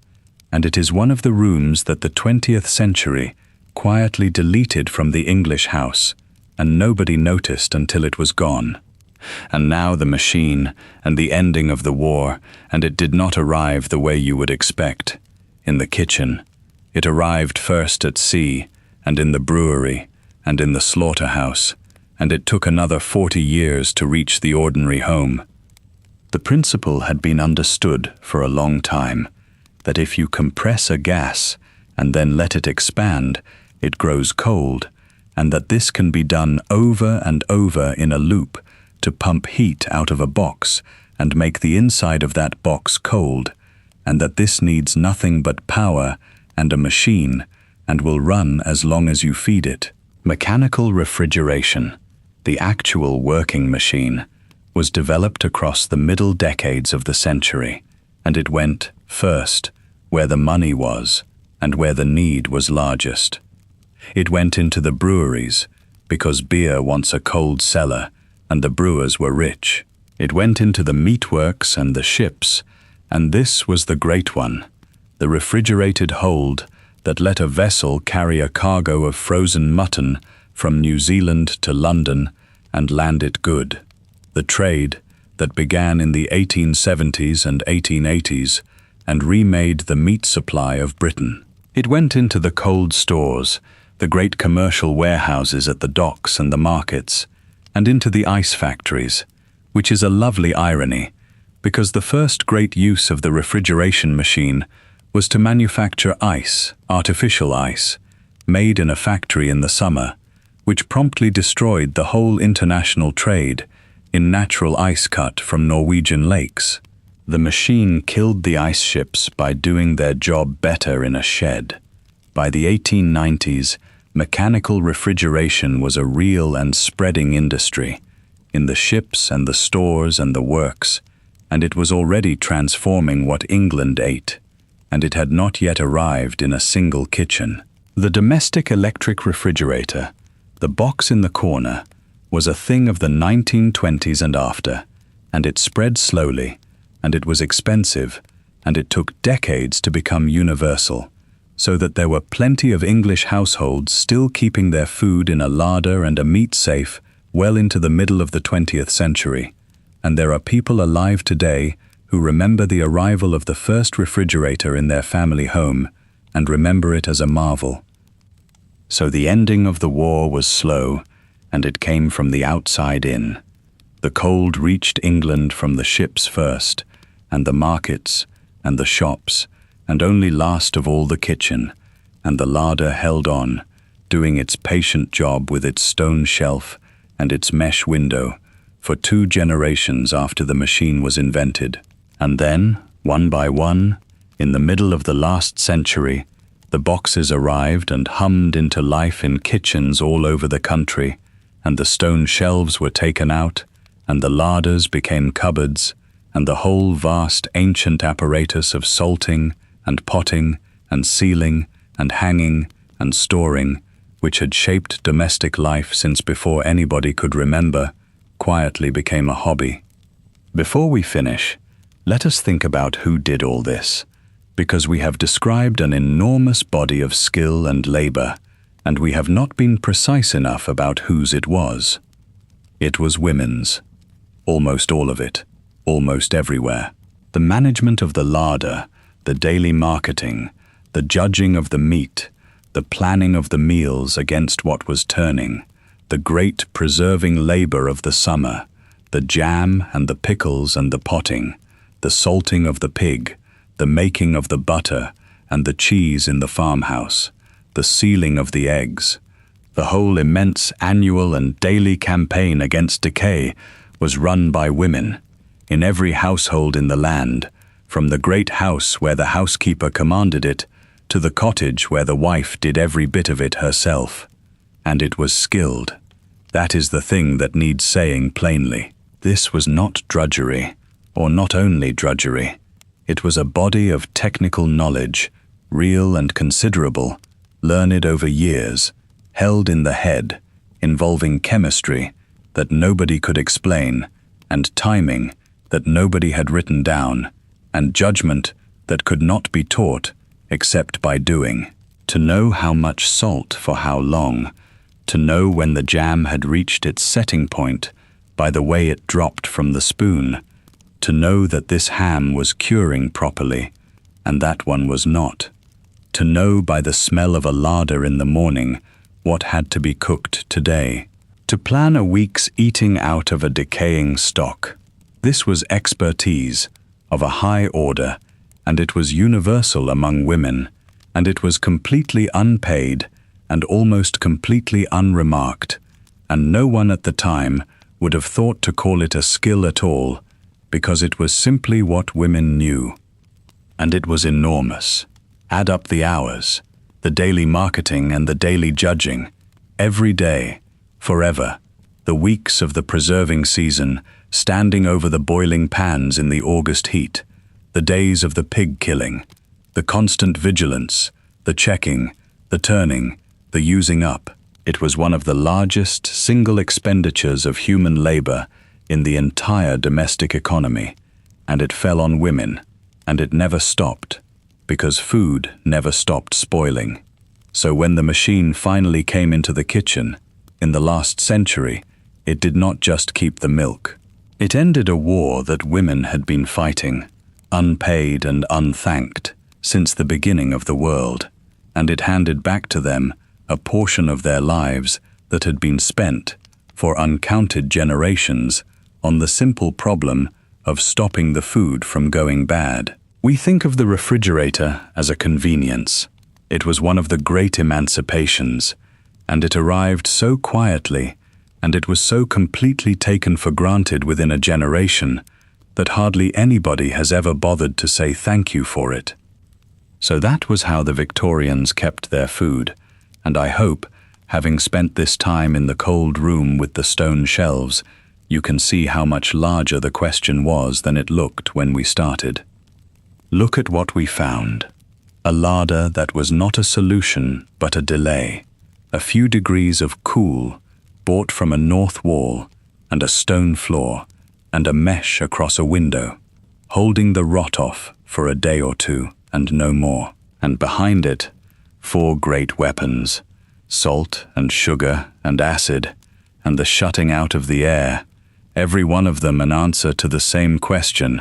and it is one of the rooms that the 20th century quietly deleted from the English house, and nobody noticed until it was gone. And now the machine and the ending of the war, and it did not arrive the way you would expect. In the kitchen, it arrived first at sea, and in the brewery, and in the slaughterhouse, and it took another 40 years to reach the ordinary home. The principle had been understood for a long time, that if you compress a gas and then let it expand, it grows cold, and that this can be done over and over in a loop to pump heat out of a box and make the inside of that box cold, and that this needs nothing but power and a machine and will run as long as you feed it. Mechanical refrigeration, the actual working machine, was developed across the middle decades of the century, and it went, first, where the money was and where the need was largest. It went into the breweries, because beer wants a cold cellar, and the brewers were rich. It went into the meatworks and the ships, and this was the great one, the refrigerated hold that let a vessel carry a cargo of frozen mutton from New Zealand to London and land it good. The trade that began in the 1870s and 1880s and remade the meat supply of Britain. It went into the cold stores, the great commercial warehouses at the docks and the markets, and into the ice factories, which is a lovely irony, because the first great use of the refrigeration machine was to manufacture ice, artificial ice, made in a factory in the summer, which promptly destroyed the whole international trade in natural ice cut from Norwegian lakes. The machine killed the ice ships by doing their job better in a shed. By the 1890s, mechanical refrigeration was a real and spreading industry, in the ships and the stores and the works, and it was already transforming what England ate, and it had not yet arrived in a single kitchen. The domestic electric refrigerator, the box in the corner, was a thing of the 1920s and after, and it spread slowly, and it was expensive, and it took decades to become universal, so that there were plenty of English households still keeping their food in a larder and a meat safe well into the middle of the 20th century, and there are people alive today who remember the arrival of the first refrigerator in their family home and remember it as a marvel. So the ending of the war was slow, and it came from the outside in. The cold reached England from the ships first, and the markets, and the shops, and only last of all the kitchen, and the larder held on, doing its patient job with its stone shelf and its mesh window for 2 generations after the machine was invented. And then, one by one, in the middle of the last century, the boxes arrived and hummed into life in kitchens all over the country, and the stone shelves were taken out, and the larders became cupboards, and the whole vast ancient apparatus of salting and potting and sealing and hanging and storing, which had shaped domestic life since before anybody could remember, quietly became a hobby. Before we finish, let us think about who did all this, because we have described an enormous body of skill and labor, and we have not been precise enough about whose it was. It was women's. Almost all of it, almost everywhere. The management of the larder, the daily marketing, the judging of the meat, the planning of the meals against what was turning, the great preserving labor of the summer, the jam and the pickles and the potting, the salting of the pig, the making of the butter and the cheese in the farmhouse, the sealing of the eggs. The whole immense annual and daily campaign against decay was run by women, in every household in the land, from the great house where the housekeeper commanded it, to the cottage where the wife did every bit of it herself. And it was skilled. That is the thing that needs saying plainly. This was not drudgery, or not only drudgery. It was a body of technical knowledge, real and considerable, learned over years, held in the head, involving chemistry that nobody could explain, and timing that nobody had written down, and judgment that could not be taught except by doing. To know how much salt for how long, to know when the jam had reached its setting point by the way it dropped from the spoon, to know that this ham was curing properly and that one was not, to know by the smell of a larder in the morning what had to be cooked today, to plan a week's eating out of a decaying stock. This was expertise of a high order, and it was universal among women, and it was completely unpaid and almost completely unremarked, and no one at the time would have thought to call it a skill at all, because it was simply what women knew. And it was enormous. Add up the hours, the daily marketing and the daily judging, every day, forever, the weeks of the preserving season, standing over the boiling pans in the August heat, the days of the pig killing, the constant vigilance, the checking, the turning, the using up. It was one of the largest single expenditures of human labor in the entire domestic economy, and it fell on women, and it never stopped, because food never stopped spoiling. So when the machine finally came into the kitchen, in the last century, it did not just keep the milk. It ended a war that women had been fighting, unpaid and unthanked, since the beginning of the world, and it handed back to them a portion of their lives that had been spent, for uncounted generations, on the simple problem of stopping the food from going bad. We think of the refrigerator as a convenience. It was one of the great emancipations, and it arrived so quietly, and it was so completely taken for granted within a generation that hardly anybody has ever bothered to say thank you for it. So that was how the Victorians kept their food, and I hope, having spent this time in the cold room with the stone shelves, you can see how much larger the question was than it looked when we started. Look at what we found. A larder that was not a solution but a delay. A few degrees of cool, bought from a north wall, and a stone floor, and a mesh across a window, holding the rot off for a day or two, and no more. And behind it, 4 great weapons, salt and sugar and acid, and the shutting out of the air, every one of them an answer to the same question,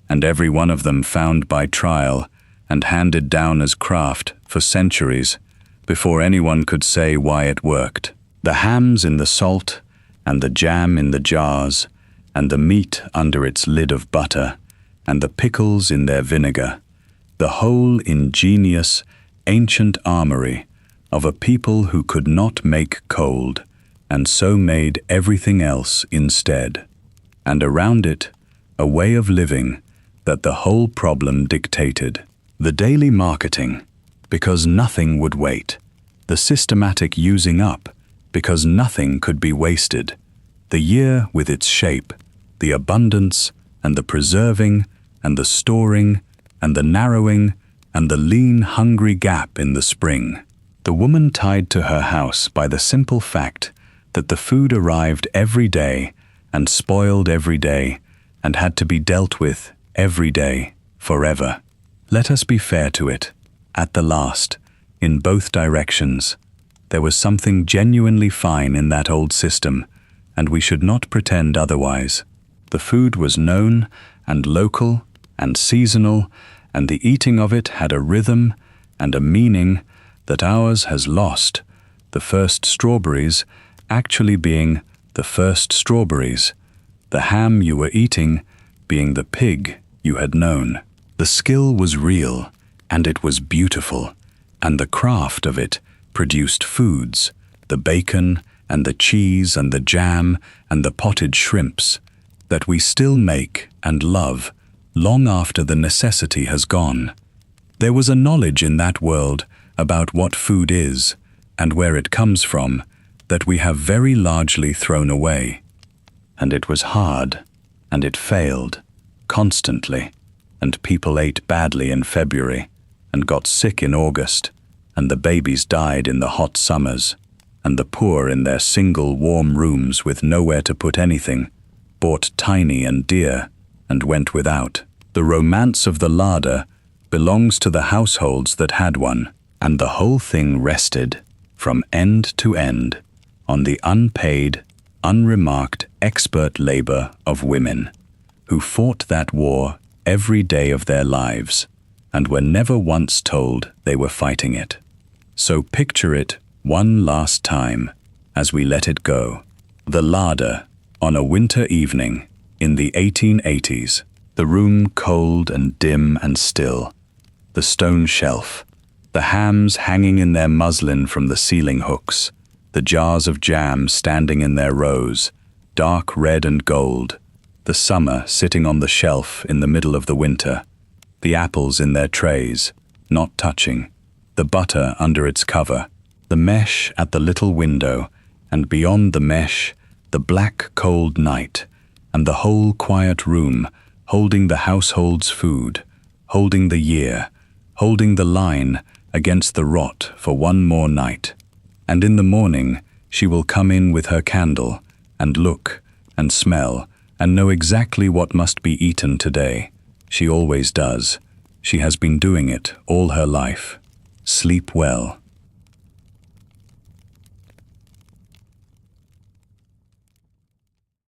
and every one of them found by trial and handed down as craft for centuries before anyone could say why it worked. The hams in the salt, and the jam in the jars, and the meat under its lid of butter, and the pickles in their vinegar. the whole ingenious, ancient armory of a people who could not make cold, and so made everything else instead. And around it, a way of living that the whole problem dictated. The daily marketing, because nothing would wait. The systematic using up, because nothing could be wasted. The year with its shape, the abundance, and the preserving, and the storing, and the narrowing, and the lean, hungry gap in the spring. The woman tied to her house by the simple fact that the food arrived every day and spoiled every day and had to be dealt with every day, forever. Let us be fair to it. At the last, in both directions, there was something genuinely fine in that old system, and we should not pretend otherwise. The food was known and local and seasonal, and the eating of it had a rhythm and a meaning that ours has lost, the first strawberries actually being the first strawberries, the ham you were eating being the pig you had known. The skill was real, and it was beautiful, and the craft of it produced foods, the bacon and the cheese and the jam and the potted shrimps, that we still make and love long after the necessity has gone. There was a knowledge in that world about what food is and where it comes from that we have very largely thrown away. And it was hard, and it failed, constantly, and people ate badly in February, and got sick in August, and the babies died in the hot summers, and the poor in their single warm rooms with nowhere to put anything, bought tiny and dear, and went without. The romance of the larder belongs to the households that had one, and the whole thing rested, from end to end, on the unpaid, unremarked expert labor of women, who fought that war every day of their lives, and were never once told they were fighting it. So picture it one last time as we let it go. The larder, on a winter evening in the 1880s, the room cold and dim and still, the stone shelf, the hams hanging in their muslin from the ceiling hooks, the jars of jam standing in their rows, dark red and gold, the summer sitting on the shelf in the middle of the winter, the apples in their trays, not touching, the butter under its cover, the mesh at the little window, and beyond the mesh, the black cold night, and the whole quiet room holding the household's food, holding the year, holding the line against the rot for one more night. And in the morning she will come in with her candle, and look, and smell, and know exactly what must be eaten today. She always does. She has been doing it all her life. Sleep well.